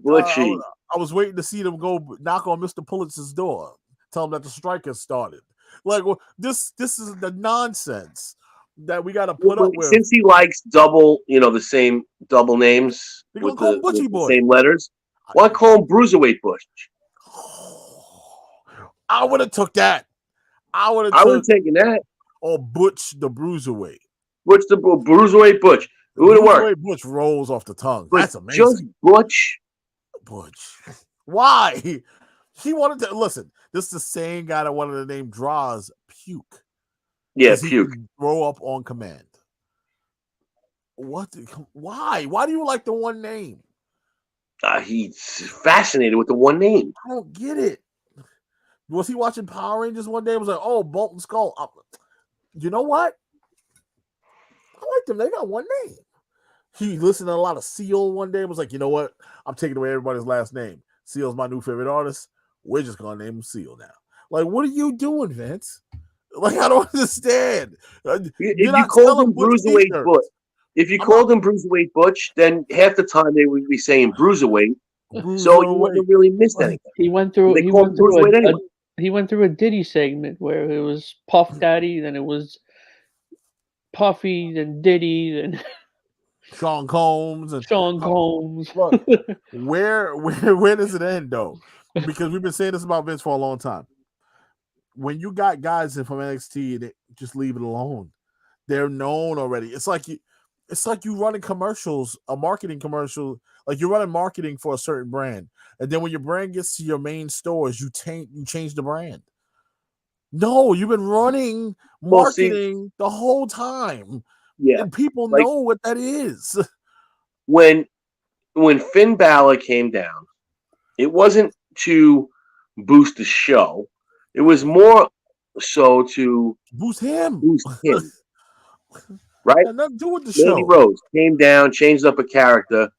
Butchie. I was waiting to see them go knock on Mr. Pulitzer's door, tell him that the strike has started. Like, well, this is the nonsense that we got to put up with. Since he likes double, the same double names with the same letters, why call him Bruiserweight Butch? I would have took that. I would have taken that. Or Butch the Bruiserweight. Butch the Bruiserweight Butch. It would have worked. Butch rolls off the tongue. But that's amazing. Just Butch. Why? He wanted to listen. This is the same guy that wanted to name Draws Puke. Yeah, Puke. Throw up on command. What? Why? Why do you like the one name? He's fascinated with the one name. I don't get it. Was he watching Power Rangers one day? It was like, oh, Bolton Skull. You know what? I like them. They got one name. He listened to a lot of Seal one day. Was like, you know what? I'm taking away everybody's last name. Seal's my new favorite artist. We're just gonna name him Seal now. Like, what are you doing, Vince? Like, I don't understand. If you called him Bruiserweight Butch, then half the time they would be saying Bruiserweight. So you wouldn't have really missed anything. He went through a Diddy segment where it was Puff Daddy, then it was Puffy, then Diddy, then Sean Combs. Look, where does it end though? Because we've been saying this about Vince for a long time. When you got guys in from NXT, they just leave it alone. They're known already. It's like you running commercials, a marketing commercial. Like you're running marketing for a certain brand, and then when your brand gets to your main stores, you change the brand. No, you've been running marketing the whole time. Yeah, and people know what that is. When Finn Balor came down, it wasn't to boost the show. It was more so to boost him. Right? Nothing to do with the show. Mandy Rose came down, changed up a character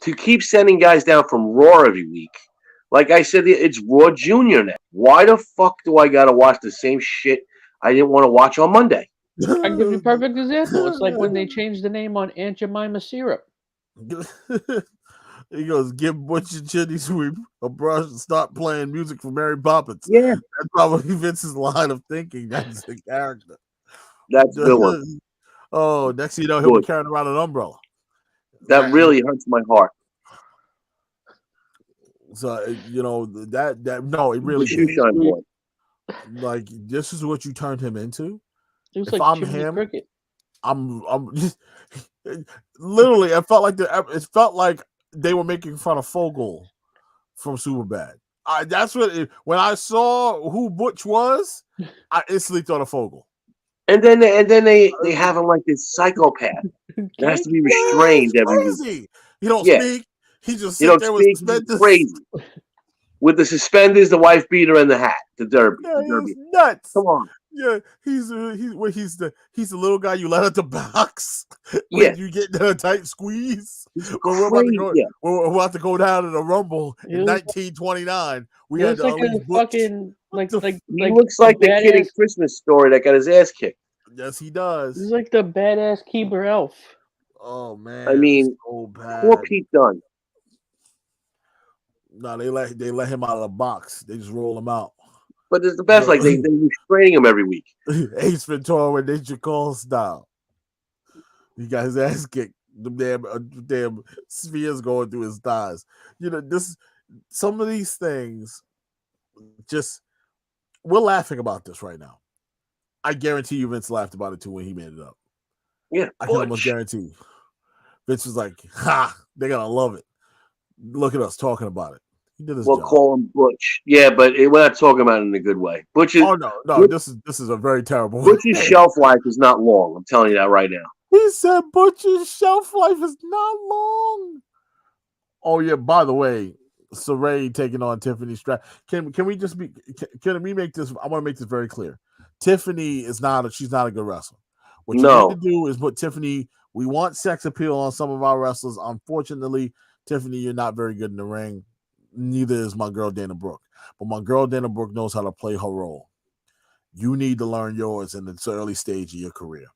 to keep sending guys down from Raw every week. Like I said, it's Raw Junior now. Why the fuck do I gotta watch the same shit I didn't want to watch on Monday? I can give you a perfect example. It's like when they changed the name on Aunt Jemima syrup. He goes, give Butch and Chitty Sweep a brush and stop playing music for Mary Poppins. Yeah. That's probably Vince's line of thinking. That's the character. That's the one. Oh, next thing you know, he'll be carrying around an umbrella. That really hurts my heart. So, no, it really shoe shine boy. Like, this is what you turned him into? It was if like I'm Jiminy him, Cricket. I'm just literally. It felt like they were making fun of Fogel from Superbad. That's when I saw who Butch was, I instantly thought of Fogel. And then they have him like this psychopath. It has to be restrained every week. He don't speak. He just sits there with suspenders. Crazy. With the suspenders, the wife beater, and the hat, the derby. Yeah, he's nuts. Come on. Yeah, he's the little guy you let out the box when you get in a tight squeeze. When we're about to go down in a Rumble in 1929. We had like a fucking he looks like the kid in Christmas Story that got his ass kicked. Yes, he does. He's like the badass Keeper Elf. Oh man, I mean, so bad. Poor Pete Dunne. No, they let him out of the box. They just roll him out. But it's the best. Like they restraining him every week. Ace Ventura with Nature Call style. He got his ass kicked. The damn spheres going through his thighs. Some of these things, just we're laughing about this right now. I guarantee you, Vince laughed about it too when he made it up. Yeah, I can almost guarantee you. Vince was like, "Ha! They're gonna love it. Look at us talking about it." He did his job. Call him Butch. Yeah, but we're not talking about it in a good way. Butch is. Oh no! This is a very terrible. Butch's shelf life is not long. I'm telling you that right now. He said Butch's shelf life is not long. Oh yeah. By the way, Saray taking on Tiffany Stratton. Can we just be? Can we make this? I want to make this very clear. Tiffany is not. She's not a good wrestler. What you need to do is put Tiffany. We want sex appeal on some of our wrestlers. Unfortunately, Tiffany, you're not very good in the ring. Neither is my girl Dana Brooke. But my girl Dana Brooke knows how to play her role. You need to learn yours in the early stage of your career.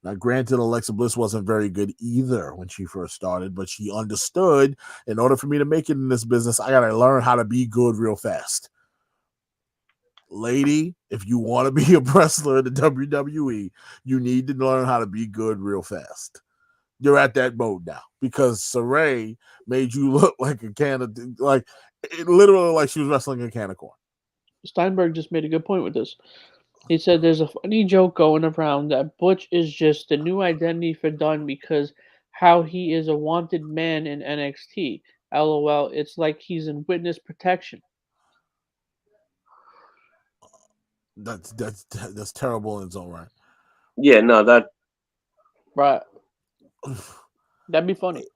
Now, granted, Alexa Bliss wasn't very good either when she first started, but she understood in order for me to make it in this business, I got to learn how to be good real fast. Lady, if you want to be a wrestler in the WWE, you need to learn how to be good real fast. You're at that mode now because Saray made you look like a can of, literally like she was wrestling a can of corn. Steinberg just made a good point with this. He said there's a funny joke going around that Butch is just the new identity for Dunn because how he is a wanted man in NXT. LOL, it's like he's in witness protection. That's terrible in its own right. Yeah, no, that right. That'd be funny.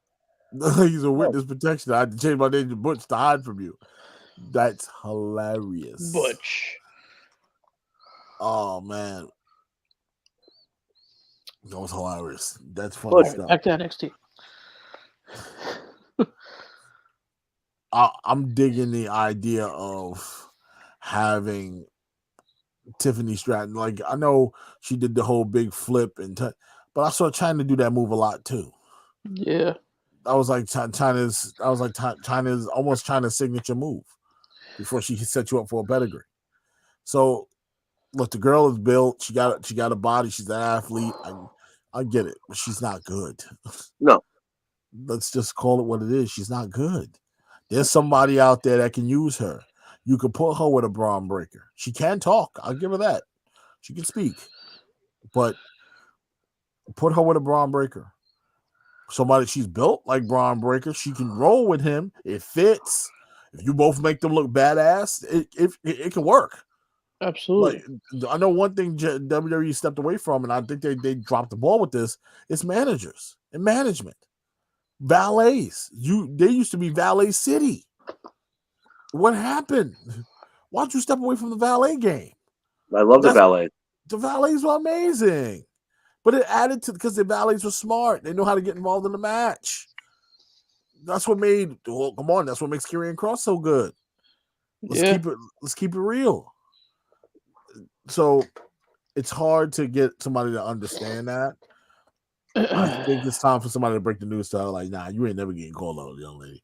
He's a witness protection. I had to change my name to Butch to hide from you. That's hilarious. Butch. Oh man, that was hilarious. That's funny stuff. Back to NXT. I'm digging the idea of having Tiffany Stratton. Like I know she did the whole big flip but I saw China do that move a lot too. Yeah, I was like China's almost China's signature move before she set you up for a pedigree. So. Look, the girl is built. She got a body. She's an athlete. I get it, but she's not good. No. Let's just call it what it is. She's not good. There's somebody out there that can use her. You could put her with a Braun Breaker. She can talk. I'll give her that. She can speak. But put her with a Braun Breaker. Somebody she's built like Braun Breaker. She can roll with him. It fits. If you both make them look badass, it can work. Absolutely. Like, I know one thing WWE stepped away from, and I think they dropped the ball with this. It's managers and management, valets. They used to be Valet City. What happened? Why'd you step away from the valet game? I love the valet. The valets were amazing, but it added to because the valets were smart. They know how to get involved in the match. That's what made. Well, come on, that's what makes Karrion Kross so good. Let's keep it real. So it's hard to get somebody to understand that. I think it's time for somebody to break the news to her, like, nah, you ain't never getting called out, young lady.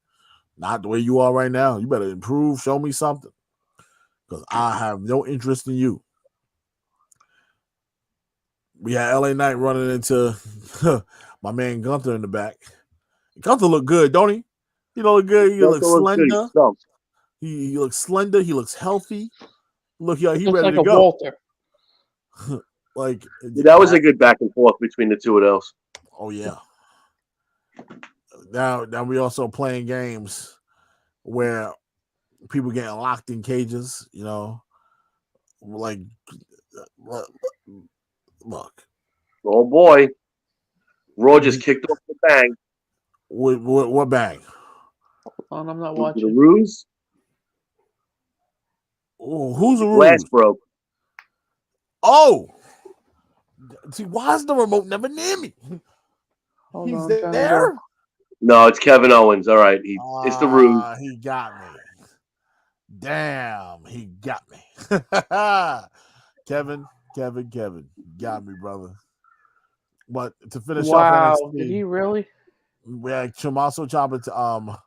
Not the way you are right now. You better improve, show me something. Because I have no interest in you. We had LA Knight running into my man Gunther in the back. Gunther look good, don't he? He look good. He looks slender. He looks slender. He looks healthy. Look, he ready like to a go. Walter. That was a good back and forth between the two of those. Oh yeah. Now we also playing games where people getting locked in cages. You know, like look. Oh boy, Raw just kicked off the bang. What bang? Hold on, I'm not watching. The Ruse. Oh, who's the glass Ruse? broke. Oh, see, why is the remote never near me? He's there. No, it's Kevin Owens. All right, it's the Ruse. He got me. Damn, he got me. Kevin, got me, brother. But to finish off NXT, did he really? We had Tommaso Ciampa.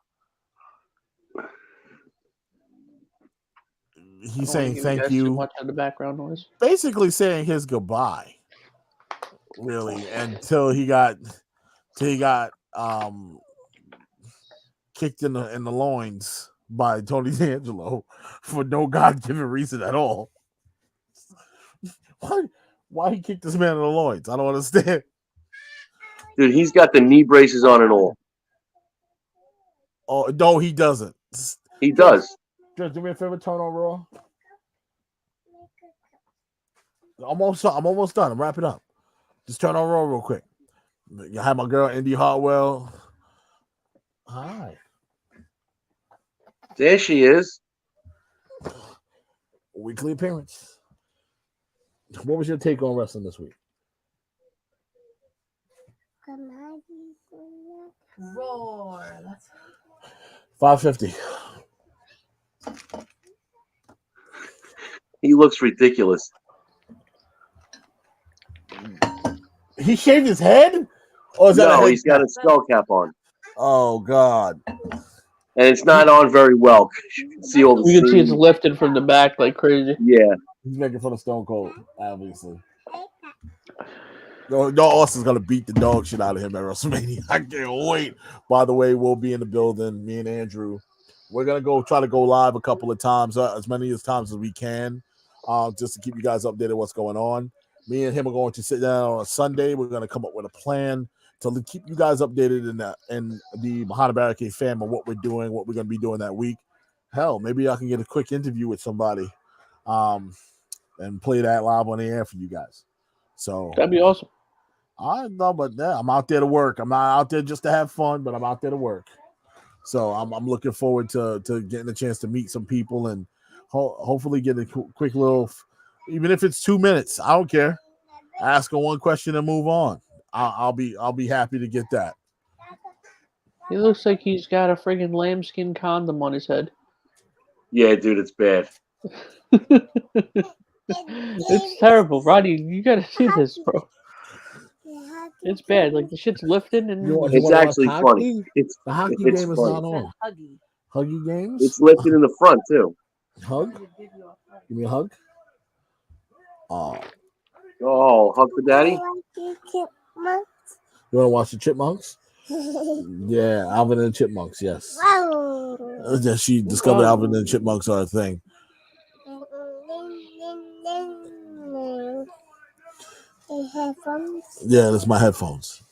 he's saying thank Too you. much of the background noise. Basically saying his goodbye. Really, until he got kicked in the loins by Tony D'Angelo for no God-given reason at all. Why he kicked this man in the loins? I don't understand. Dude, he's got the knee braces on and all. Oh no, he doesn't. He does. Just do me a favor, turn on Raw. I'm almost done. I'm wrapping up. Just turn on Raw real quick. You have my girl Indy Hartwell. Hi. There she is. Weekly appearance. What was your take on wrestling this week? Roar. That's 550. He looks ridiculous. He shaved his head? Or is that No, a he's got a skull cap on. Oh God. And it's not on very well. You can see all the You can see it's seams. lifted from the back like crazy. Yeah. He's making fun of Stone Cold, obviously. No, Austin's gonna beat the dog shit out of him at WrestleMania. I can't wait. By the way, we'll be in the building. Me and Andrew. We're gonna try to go live a couple of times, as many times as we can, just to keep you guys updated what's going on. Me and him are going to sit down on a Sunday. We're gonna come up with a plan to keep you guys updated in the Behind the Barricade fam of what we're doing, what we're gonna be doing that week. Hell, maybe I can get a quick interview with somebody, and play that live on the air for you guys. So That'd be awesome. I know, but yeah, I'm out there to work. I'm not out there just to have fun, but I'm out there to work. So I'm looking forward to getting a chance to meet some people and hopefully get a quick little, even if it's 2 minutes, I don't care. Ask her one question and move on. I'll be happy to get that. He looks like he's got a friggin' lambskin condom on his head. Yeah, dude, it's bad. It's terrible, Roddy. You gotta see this, bro. It's bad. Like the shit's lifting and It's actually funny. The hockey it's game is funny. not on. huggy. Huggy games? It's lifted in the front, too. Hug? Give me a hug. Oh. Oh, hug for daddy? You want to watch the Chipmunks? Yeah, Alvin and the Chipmunks, yes. Yeah, she discovered Alvin and the Chipmunks are a thing. Yeah, that's my headphones.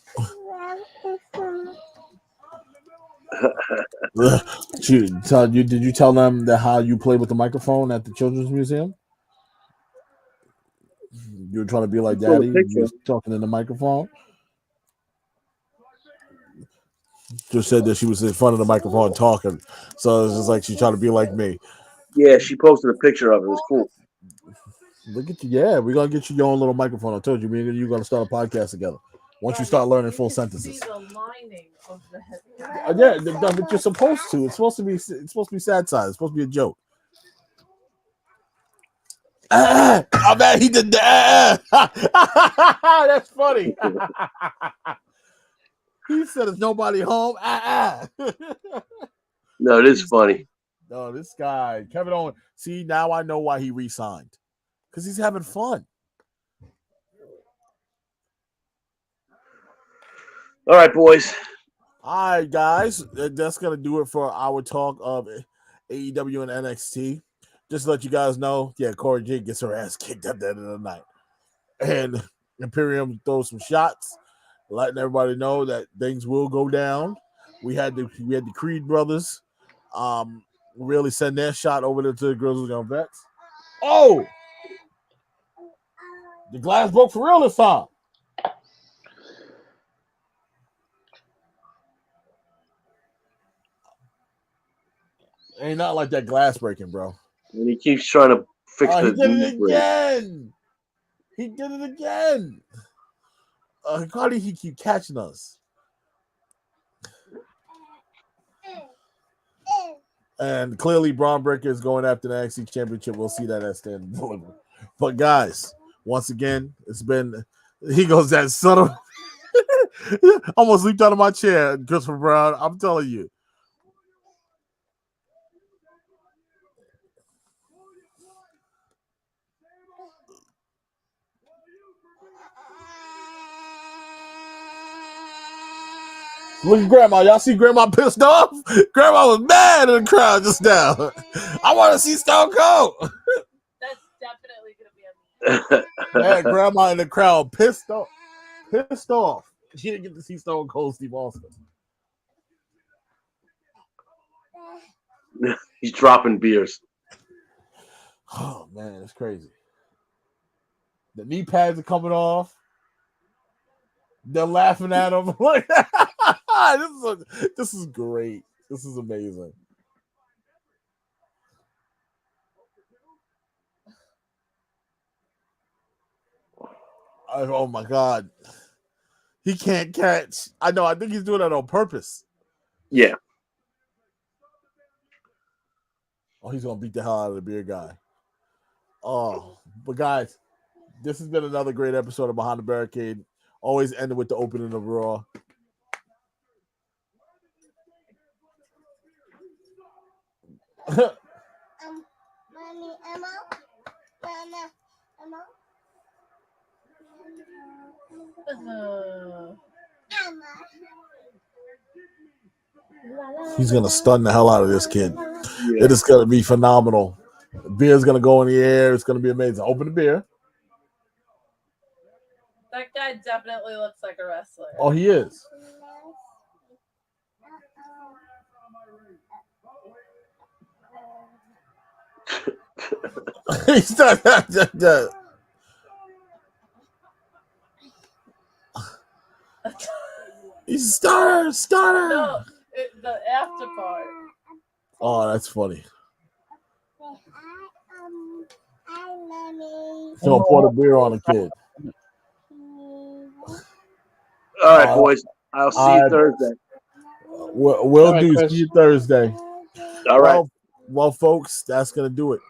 Did you tell them that how you play with the microphone at the Children's Museum? You were trying to be like Daddy. You were talking in the microphone. Just said that she was in front of the microphone talking, so it's just like she's trying to be like me. Yeah, she posted a picture of it. It was cool. Look at you. Yeah, we're going to get you your own little microphone. I told you, me and you're going to start a podcast together. Once you start learning full sentences. The lining of the head. Yeah, but you're supposed to. It's supposed to be sad side. It's supposed to be a joke. I bet he did that. That's funny. He said, "Is nobody home?" No, it is funny. No, this guy, Kevin Owens. See, now I know why he re-signed. Because he's having fun. All right, boys. All right, guys. That's going to do it for our talk of AEW and NXT. Just to let you guys know, yeah, Corey J gets her ass kicked at the end of the night. And Imperium throws some shots, letting everybody know that things will go down. We had the Creed brothers really send their shot over to the Grizzlies on Vets. Oh! The glass broke for real this time. Ain't not like that glass breaking, bro. And he keeps trying to fix the He did it break. again. He did it again. How did he keep catching us? And clearly, Braun Breaker is going after the NXT Championship. We'll see that at Stand and Deliver. But guys, once again, it's been. He goes that son of. Almost leaped out of my chair, Christopher Brown. I'm telling you. Look at Grandma. Y'all see Grandma pissed off? Grandma was mad in the crowd just now. I want to see Stone Cold. That's definitely gonna be a Yeah, Grandma in the crowd pissed off. Pissed off. She didn't get to see Stone Cold Steve Austin. He's dropping beers. Oh man, it's crazy. The knee pads are coming off. They're laughing at him. Like, this is great. This is amazing. Oh my God. He can't catch. I know. I think he's doing that on purpose. Yeah. Oh, he's going to beat the hell out of the beer guy. Oh, but guys, this has been another great episode of Behind the Barricade. Always ending with the opening of Raw. Mommy, Emma. He's going to stun the hell out of this kid. Yeah. It is going to be phenomenal. The beer's going to go in the air. It's going to be amazing. Open the beer. That guy definitely looks like a wrestler. Oh, he is. He's not that. He's starter. No, the after part. Oh, that's funny. Mommy. He's gonna pour the beer on the kid. All right, boys. I'll see you Thursday. We'll All right, do. Chris. See you Thursday. All right. Well, folks, that's gonna do it.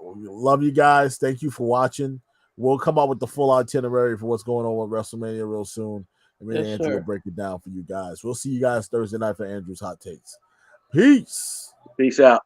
Love you guys. Thank you for watching. We'll come up with the full itinerary for what's going on with WrestleMania real soon. And me and Yes, Andrew sir. will break it down for you guys. We'll see you guys Thursday night for Andrew's Hot Takes. Peace. Peace out.